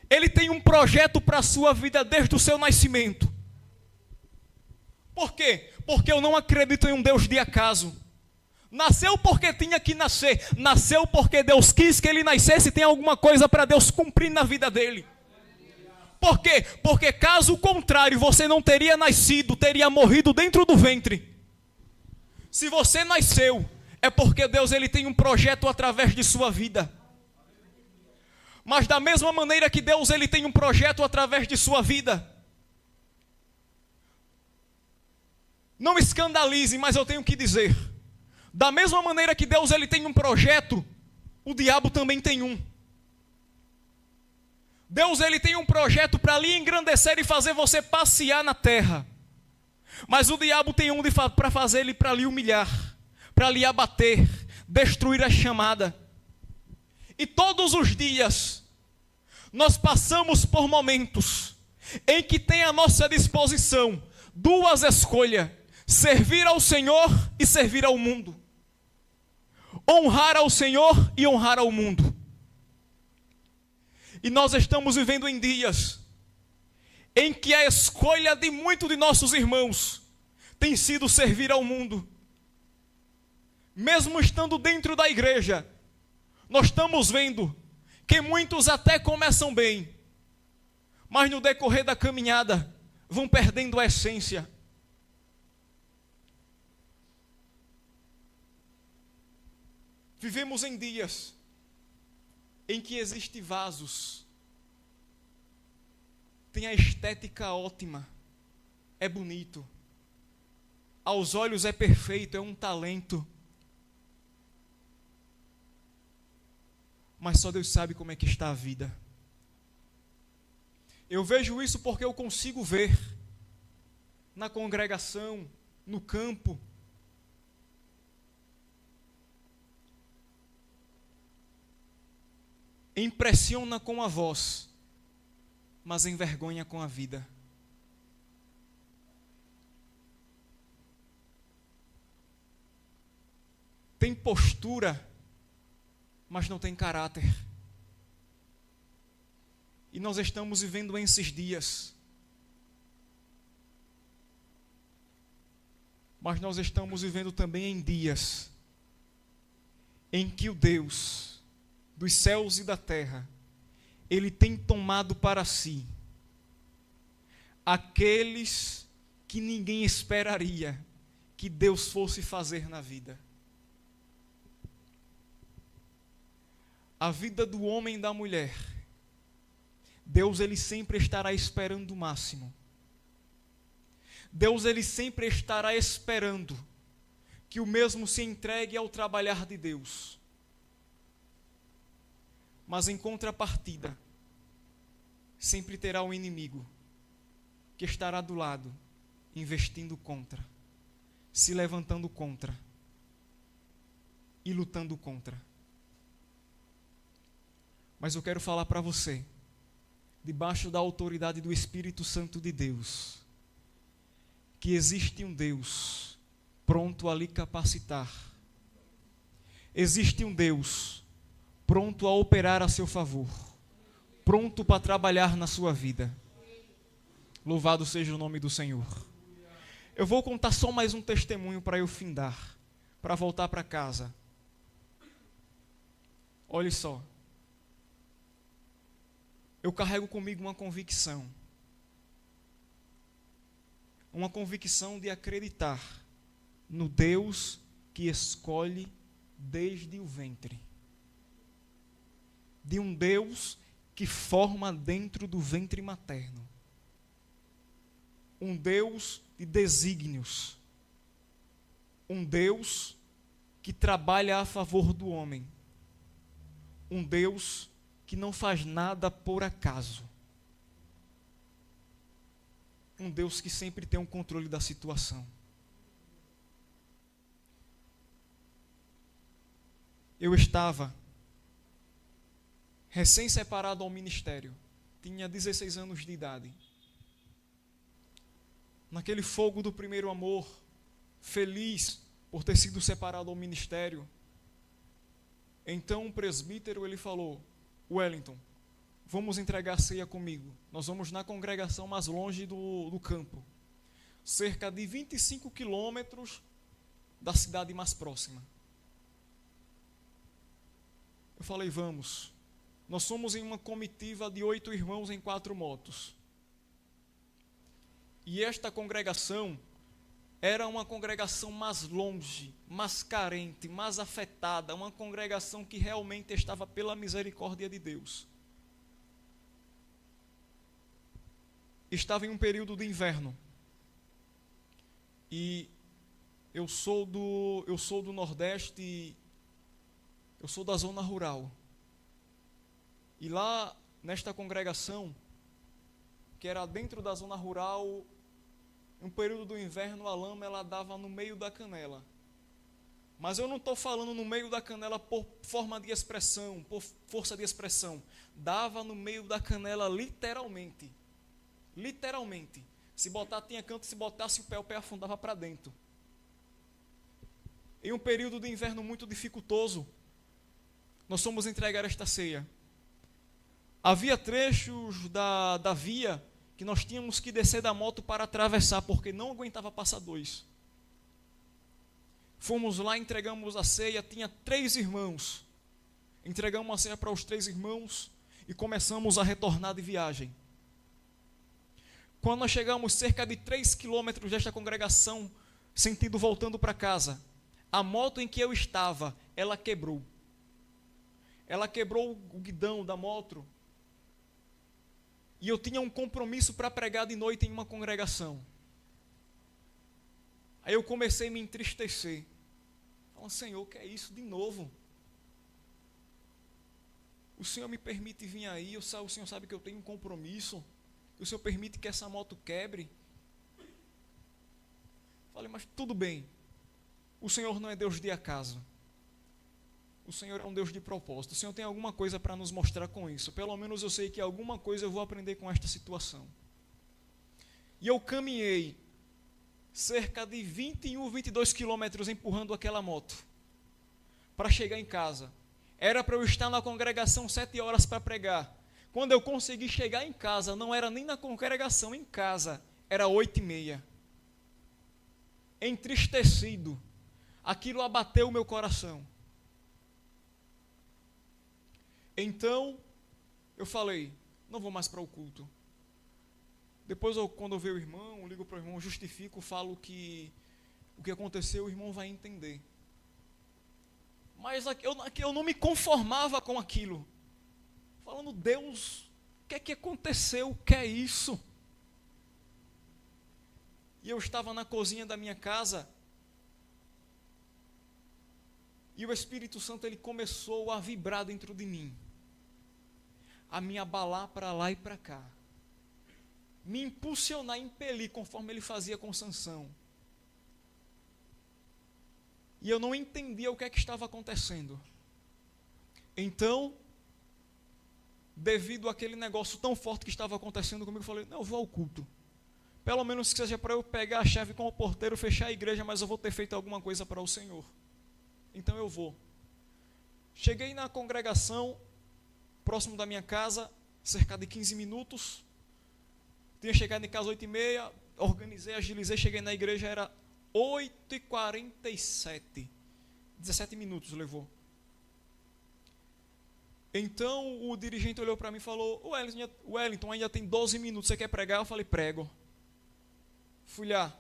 [SPEAKER 1] Ele tem um projeto para a sua vida desde o seu nascimento. Por quê? Porque eu não acredito em um Deus de acaso. Nasceu porque tinha que nascer. Nasceu porque Deus quis que ele nascesse. Tem alguma coisa para Deus cumprir na vida dele. Por quê? Porque caso contrário, você não teria nascido, teria morrido dentro do ventre. Se você nasceu, é porque Deus ele tem um projeto através de sua vida. Mas da mesma maneira que Deus ele tem um projeto através de sua vida, não escandalize, mas eu tenho que dizer, da mesma maneira que Deus ele tem um projeto, o diabo também tem um. Deus ele tem um projeto para lhe engrandecer e fazer você passear na terra. Mas o diabo tem um para fazer ele para lhe humilhar, para lhe abater, destruir a chamada. E todos os dias nós passamos por momentos em que tem à nossa disposição duas escolhas: servir ao Senhor e servir ao mundo. Honrar ao Senhor e honrar ao mundo. E nós estamos vivendo em dias em que a escolha de muitos de nossos irmãos tem sido servir ao mundo. Mesmo estando dentro da igreja, nós estamos vendo que muitos até começam bem, mas no decorrer da caminhada vão perdendo a essência. Vivemos em dias em que existem vasos, tem a estética ótima, é bonito, aos olhos é perfeito, é um talento, mas só Deus sabe como é que está a vida. Eu vejo isso porque eu consigo ver na congregação, no campo. Impressiona com a voz, mas envergonha com a vida. Tem postura, mas não tem caráter. E nós estamos vivendo esses dias. Mas nós estamos vivendo também em dias em que o Deus dos céus e da terra, ele tem tomado para si aqueles que ninguém esperaria que Deus fosse fazer na vida. A vida do homem e da mulher, Deus ele sempre estará esperando o máximo. Deus ele sempre estará esperando que o mesmo se entregue ao trabalhar de Deus. Mas em contrapartida, sempre terá um inimigo que estará do lado, investindo contra, se levantando contra e lutando contra. Mas eu quero falar para você, debaixo da autoridade do Espírito Santo de Deus, que existe um Deus pronto a lhe capacitar. Existe um Deus pronto a operar a seu favor, pronto para trabalhar na sua vida. Louvado seja o nome do Senhor. Eu vou contar só mais um testemunho para eu findar, para voltar para casa. Olhe só. Eu carrego comigo uma convicção de acreditar no Deus que escolhe desde o ventre. De um Deus que forma dentro do ventre materno. Um Deus de desígnios. Um Deus que trabalha a favor do homem. Um Deus que não faz nada por acaso. Um Deus que sempre tem um controle da situação. Eu estava recém-separado ao ministério, tinha 16 anos de idade. Naquele fogo do primeiro amor, feliz por ter sido separado ao ministério. Então o presbítero ele falou: Wellington, vamos entregar a ceia comigo. Nós vamos na congregação mais longe do campo, cerca de 25 quilômetros da cidade mais próxima. Eu falei, vamos. Nós somos em uma comitiva de 8 irmãos em 4 motos. E esta congregação era uma congregação mais longe, mais carente, mais afetada, uma congregação que realmente estava pela misericórdia de Deus. Estava em um período de inverno. E eu sou do Nordeste, eu sou da zona rural. E lá, nesta congregação, que era dentro da zona rural, em um período do inverno, a lama ela dava no meio da canela. Mas eu não estou falando no meio da canela por forma de expressão, por força de expressão. Dava no meio da canela literalmente. Literalmente. Se botar, tinha canto, se botasse o pé afundava para dentro. Em um período de inverno muito dificultoso, nós fomos entregar esta ceia. Havia trechos da via que nós tínhamos que descer da moto para atravessar, porque não aguentava passar 2. Fomos lá, entregamos a ceia, tinha 3 irmãos. Entregamos a ceia para os 3 irmãos e começamos a retornar de viagem. Quando nós chegamos cerca de 3 quilômetros desta congregação, sentido voltando para casa, a moto em que eu estava, ela quebrou. Ela quebrou o guidão da moto. E eu tinha um compromisso para pregar de noite em uma congregação. Aí eu comecei a me entristecer. Falando, Senhor, o que é isso de novo? O Senhor me permite vir aí, o Senhor sabe que eu tenho um compromisso. O Senhor permite que essa moto quebre. Falei, mas tudo bem. O Senhor não é Deus de acaso. O Senhor é um Deus de propósito. O Senhor tem alguma coisa para nos mostrar com isso. Pelo menos eu sei que alguma coisa eu vou aprender com esta situação. E eu caminhei cerca de 21, 22 quilômetros empurrando aquela moto para chegar em casa. Era para eu estar na congregação 7 horas para pregar. Quando eu consegui chegar em casa, não era nem na congregação, em casa, era 8h30. Entristecido. Aquilo abateu o meu coração. Então, eu falei, não vou mais para o culto. Depois, quando eu ver o irmão, ligo para o irmão, justifico, falo que o que aconteceu, o irmão vai entender. Mas eu não me conformava com aquilo. Falando, Deus, o que é que aconteceu? O que é isso? E eu estava na cozinha da minha casa, e o Espírito Santo ele começou a vibrar dentro de mim, a me abalar para lá e para cá, me impulsionar, impelir, conforme ele fazia com Sansão. E eu não entendia o que é que estava acontecendo. Então, devido àquele negócio tão forte que estava acontecendo comigo, eu falei, não, eu vou ao culto. Pelo menos que seja para eu pegar a chave com o porteiro, fechar a igreja, mas eu vou ter feito alguma coisa para o Senhor. Então eu vou. Cheguei na congregação, próximo da minha casa, cerca de 15 minutos. Tinha chegado em casa 8h30, organizei, agilizei, cheguei na igreja, era 8h47. 17 minutos levou. Então o dirigente olhou para mim e falou, Wellington, ainda tem 12 minutos, você quer pregar? Eu falei, prego. Fui lá,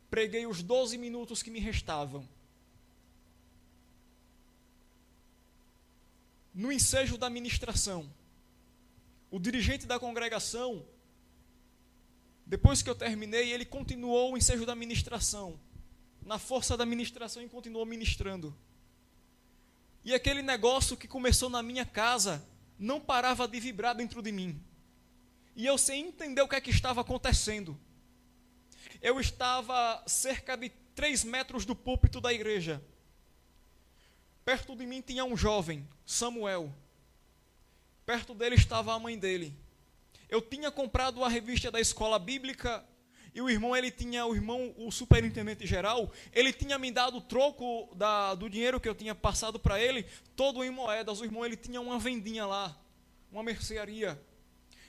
[SPEAKER 1] preguei os 12 minutos que me restavam. No ensejo da ministração, o dirigente da congregação, depois que eu terminei, ele continuou o ensejo da ministração, na força da ministração, e continuou ministrando. E aquele negócio que começou na minha casa não parava de vibrar dentro de mim. E eu sem entender o que é que estava acontecendo. Eu estava cerca de 3 metros do púlpito da igreja. Perto de mim tinha um jovem, Samuel. Perto dele estava a mãe dele. Eu tinha comprado a revista da escola bíblica e o superintendente geral, ele tinha me dado o troco do dinheiro que eu tinha passado para ele, todo em moedas. O irmão ele tinha uma vendinha lá, uma mercearia.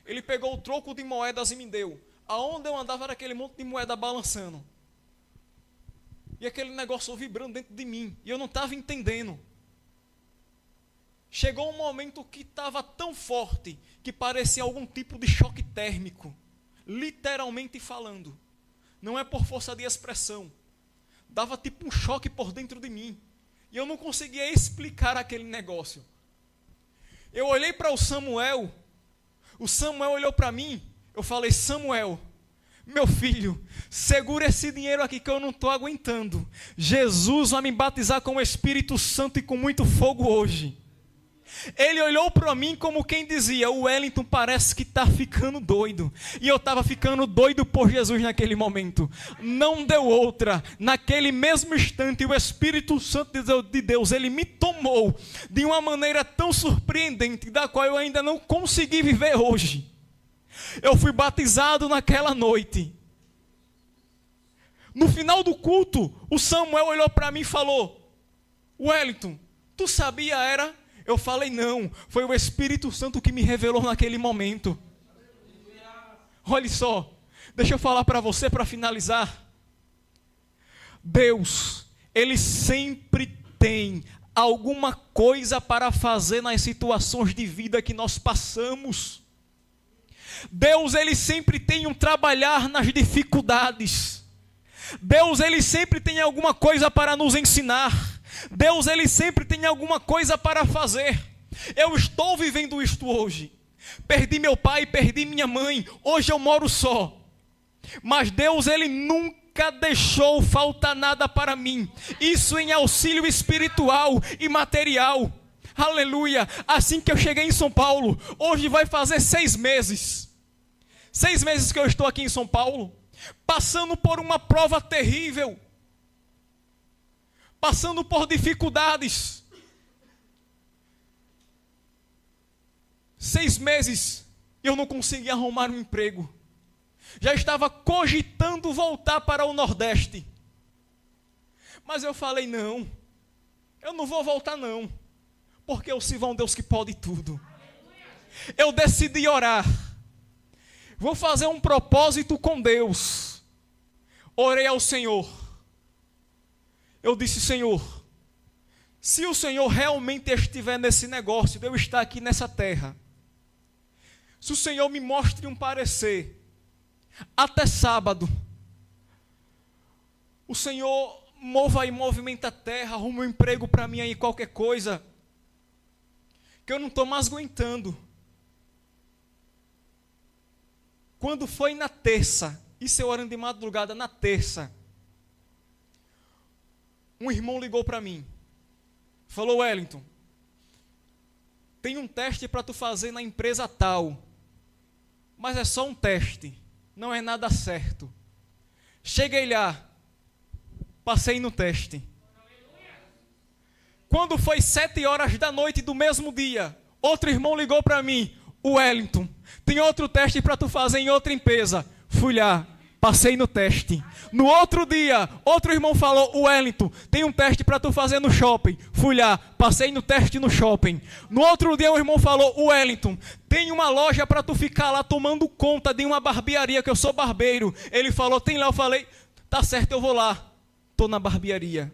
[SPEAKER 1] Ele pegou o troco de moedas e me deu. Aonde eu andava era aquele monte de moeda balançando. E aquele negócio vibrando dentro de mim. E eu não estava entendendo. Chegou um momento que estava tão forte que parecia algum tipo de choque térmico, literalmente falando. Não é por força de expressão. Dava tipo um choque por dentro de mim. E eu não conseguia explicar aquele negócio. Eu olhei para o Samuel olhou para mim, eu falei: Samuel, meu filho, segura esse dinheiro aqui que eu não estou aguentando. Jesus vai me batizar com o Espírito Santo e com muito fogo hoje. Ele olhou para mim como quem dizia: o Wellington parece que está ficando doido. E eu estava ficando doido por Jesus naquele momento. Não deu outra. Naquele mesmo instante, o Espírito Santo de Deus, ele me tomou de uma maneira tão surpreendente, da qual eu ainda não consegui viver hoje. Eu fui batizado naquela noite. No final do culto, o Samuel olhou para mim e falou: Wellington, tu sabia era... Eu falei: não, foi o Espírito Santo que me revelou naquele momento. Olha só, deixa eu falar para você para finalizar. Deus, Ele sempre tem alguma coisa para fazer nas situações de vida que nós passamos. Deus, Ele sempre tem um trabalhar nas dificuldades. Deus, Ele sempre tem alguma coisa para nos ensinar. Deus, Ele sempre tem alguma coisa para fazer. Eu estou vivendo isto hoje. Perdi meu pai, perdi minha mãe. Hoje eu moro só. Mas Deus, Ele nunca deixou faltar nada para mim. Isso em auxílio espiritual e material. Aleluia. Assim que eu cheguei em São Paulo, hoje vai fazer 6 meses. 6 meses que eu estou aqui em São Paulo, passando por uma prova terrível. Passando por dificuldades. 6 meses, eu não conseguia arrumar um emprego. Já estava cogitando voltar para o Nordeste. Mas eu falei: não, eu não vou voltar não, porque eu sirvo a um Deus que pode tudo. Eu decidi orar. Vou fazer um propósito com Deus. Orei ao Senhor. Eu disse: Senhor, se o Senhor realmente estiver nesse negócio de eu estar aqui nessa terra, se o Senhor me mostre um parecer, até sábado, o Senhor mova e movimenta a terra, arruma um emprego para mim aí, qualquer coisa, que eu não estou mais aguentando. Quando foi na terça, isso eu orando de madrugada, na terça, um irmão ligou para mim, falou: Wellington, tem um teste para tu fazer na empresa tal, mas é só um teste, não é nada certo. Cheguei lá, passei no teste. Quando foi 7 horas da noite do mesmo dia, outro irmão ligou para mim: Wellington, tem outro teste para tu fazer em outra empresa. Fui lá, passei no teste. No outro dia, outro irmão falou: Wellington, tem um teste para tu fazer no shopping. Fui lá, passei no teste no shopping. No outro dia, um irmão falou: Wellington, tem uma loja para tu ficar lá tomando conta de uma barbearia, que eu sou barbeiro. Ele falou: tem lá. Eu falei: tá certo, eu vou lá. Estou na barbearia.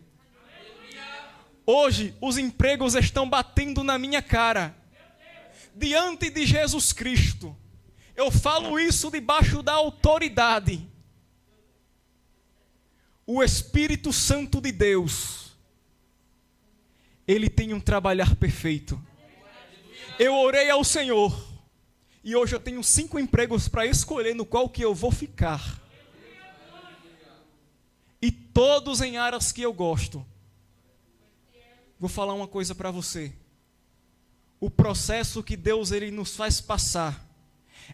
[SPEAKER 1] Hoje, os empregos estão batendo na minha cara. Diante de Jesus Cristo. Eu falo isso debaixo da autoridade. O Espírito Santo de Deus, Ele tem um trabalhar perfeito. Eu orei ao Senhor, e hoje eu tenho 5 empregos para escolher no qual que eu vou ficar. E todos em áreas que eu gosto. Vou falar uma coisa para você. O processo que Deus Ele nos faz passar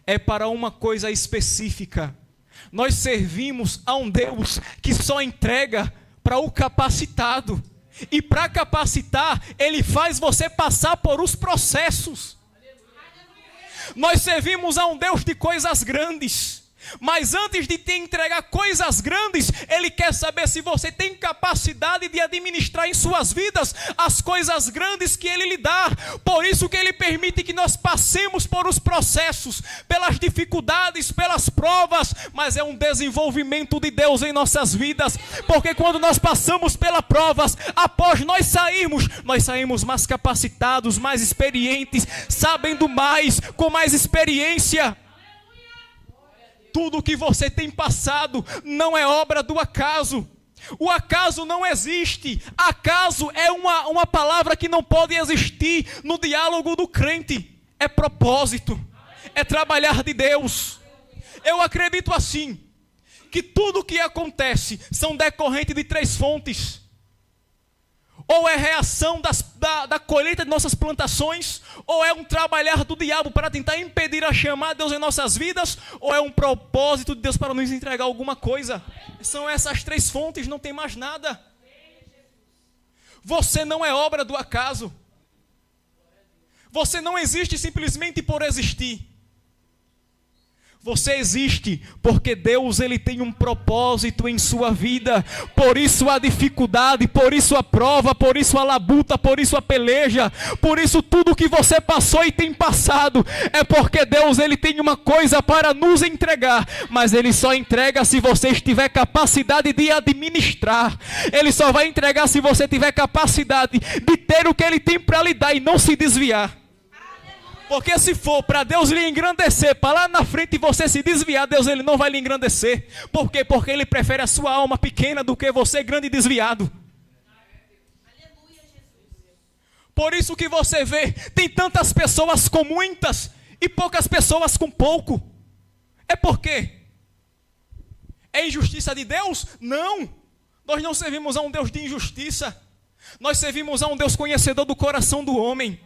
[SPEAKER 1] é para uma coisa específica. Nós servimos a um Deus que só entrega para o capacitado. E para capacitar, Ele faz você passar por os processos. Nós servimos a um Deus de coisas grandes. Mas antes de te entregar coisas grandes, Ele quer saber se você tem capacidade de administrar em suas vidas as coisas grandes que Ele lhe dá. Por isso que Ele permite que nós passemos por os processos, pelas dificuldades, pelas provas, mas é um desenvolvimento de Deus em nossas vidas, porque quando nós passamos pelas provas, após nós saímos mais capacitados, mais experientes, sabendo mais, com mais experiência. Tudo o que você tem passado não é obra do acaso. O acaso não existe. Acaso é uma palavra que não pode existir no diálogo do crente. É propósito. É trabalhar de Deus. Eu acredito assim, que tudo o que acontece são decorrentes de 3 fontes. Ou é reação da colheita de nossas plantações, ou é um trabalhar do diabo para tentar impedir a chamada de Deus em nossas vidas, ou é um propósito de Deus para nos entregar alguma coisa. São essas 3 fontes, não tem mais nada. Você não é obra do acaso. Você não existe simplesmente por existir. Você existe porque Deus, Ele tem um propósito em sua vida. Por isso a dificuldade, por isso a prova, por isso a labuta, por isso a peleja, por isso tudo que você passou e tem passado, é porque Deus, Ele tem uma coisa para nos entregar, mas Ele só entrega se você tiver capacidade de administrar. Ele só vai entregar se você tiver capacidade de ter o que Ele tem para lhe dar e não se desviar. Porque se for para Deus lhe engrandecer, para lá na frente você se desviar, Deus, Ele não vai lhe engrandecer. Por quê? Porque Ele prefere a sua alma pequena do que você grande e desviado. Por isso que você vê, tem tantas pessoas com muitas e poucas pessoas com pouco. É por quê? É injustiça de Deus? Não. Nós não servimos a um Deus de injustiça. Nós servimos a um Deus conhecedor do coração do homem.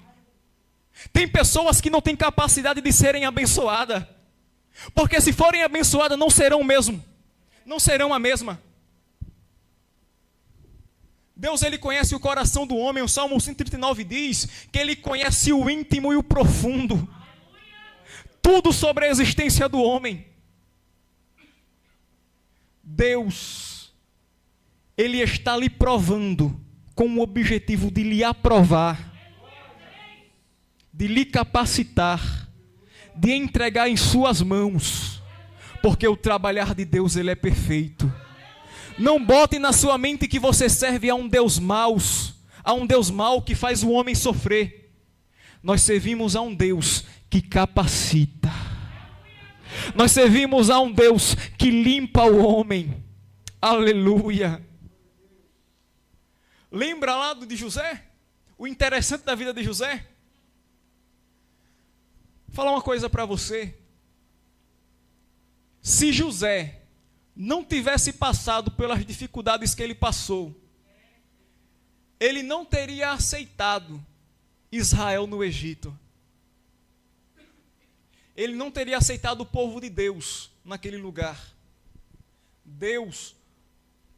[SPEAKER 1] Tem pessoas que não têm capacidade de serem abençoadas, porque se forem abençoadas não serão o mesmo, não serão a mesma. Deus, Ele conhece o coração do homem. O Salmo 139 diz que Ele conhece o íntimo e o profundo, tudo sobre a existência do homem. Deus, Ele está lhe provando com o objetivo de lhe aprovar, de lhe capacitar, de entregar em suas mãos, porque o trabalhar de Deus, Ele é perfeito. Não bote na sua mente que você serve a um Deus mau, que faz o homem sofrer. Nós servimos a um Deus que capacita. Nós servimos a um Deus que limpa o homem. Aleluia. Lembra lá de José? O interessante da vida de José? Vou falar uma coisa para você. Se José não tivesse passado pelas dificuldades que ele passou, ele não teria aceitado Israel no Egito. Ele não teria aceitado o povo de Deus naquele lugar. Deus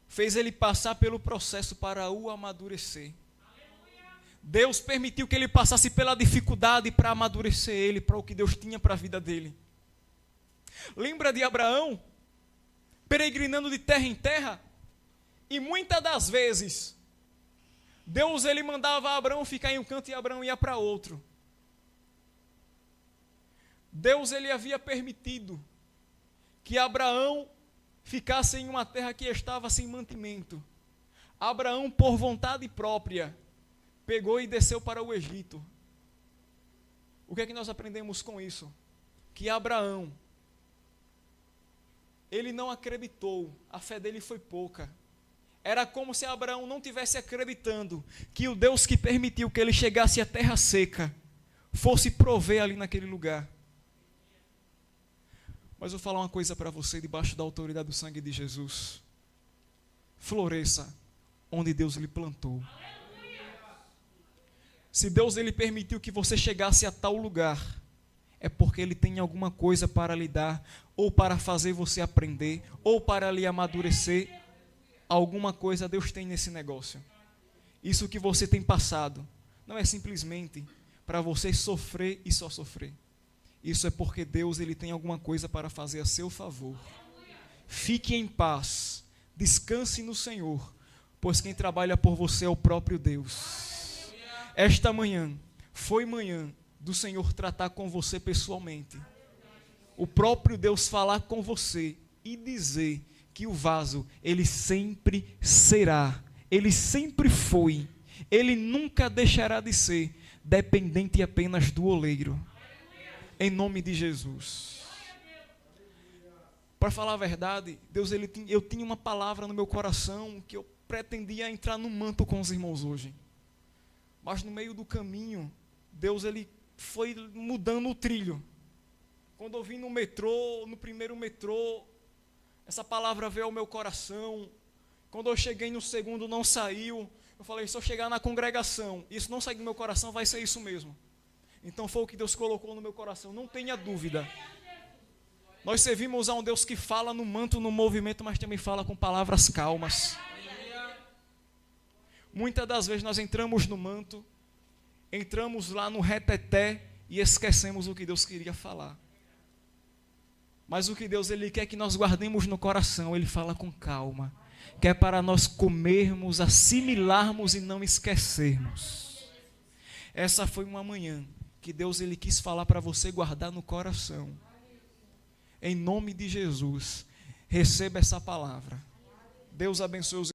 [SPEAKER 1] fez ele passar pelo processo para o amadurecer. Deus permitiu que ele passasse pela dificuldade para amadurecer ele, para o que Deus tinha para a vida dele. Lembra de Abraão, peregrinando de terra em terra? E muitas das vezes, Deus, ele mandava Abraão ficar em um canto e Abraão ia para outro. Deus, ele havia permitido que Abraão ficasse em uma terra que estava sem mantimento. Abraão, por vontade própria, pegou e desceu para o Egito. O que é que nós aprendemos com isso? Que Abraão, ele não acreditou, a fé dele foi pouca. Era como se Abraão não tivesse acreditando que o Deus que permitiu que ele chegasse à terra seca fosse prover ali naquele lugar. Mas vou falar uma coisa para você, debaixo da autoridade do sangue de Jesus. Floresça onde Deus lhe plantou. Se Deus, ele permitiu que você chegasse a tal lugar, é porque Ele tem alguma coisa para lhe dar, ou para fazer você aprender, ou para lhe amadurecer. Alguma coisa Deus tem nesse negócio. Isso que você tem passado não é simplesmente para você sofrer e só sofrer. isso é porque Deus ele tem alguma coisa para fazer a seu favor. Fique em paz, descanse no Senhor, pois quem trabalha por você é o próprio Deus. Esta manhã foi manhã do Senhor tratar com você pessoalmente. O próprio Deus falar com você e dizer que o vaso, ele sempre será, ele sempre foi, ele nunca deixará de ser dependente apenas do oleiro. Em nome de Jesus. Para falar a verdade, Deus, eu tinha uma palavra no meu coração que eu pretendia entrar no manto com os irmãos hoje. Mas no meio do caminho, Deus ele foi mudando o trilho. Quando eu vim no metrô, no primeiro metrô, essa palavra veio ao meu coração. Quando eu cheguei no segundo, não saiu. Eu falei, se eu chegar na congregação, isso não sair do meu coração, vai ser isso mesmo. Então foi o que Deus colocou no meu coração, não tenha dúvida. Nós servimos a um Deus que fala no manto, no movimento, mas também fala com palavras calmas. Muitas das vezes nós entramos no manto, entramos lá no reteté e esquecemos o que Deus queria falar. Mas o que Deus ele quer que nós guardemos no coração, ele fala com calma, que é para nós comermos, assimilarmos e não esquecermos. Essa foi uma manhã que Deus ele quis falar para você guardar no coração. Em nome de Jesus, receba essa palavra. Deus abençoe os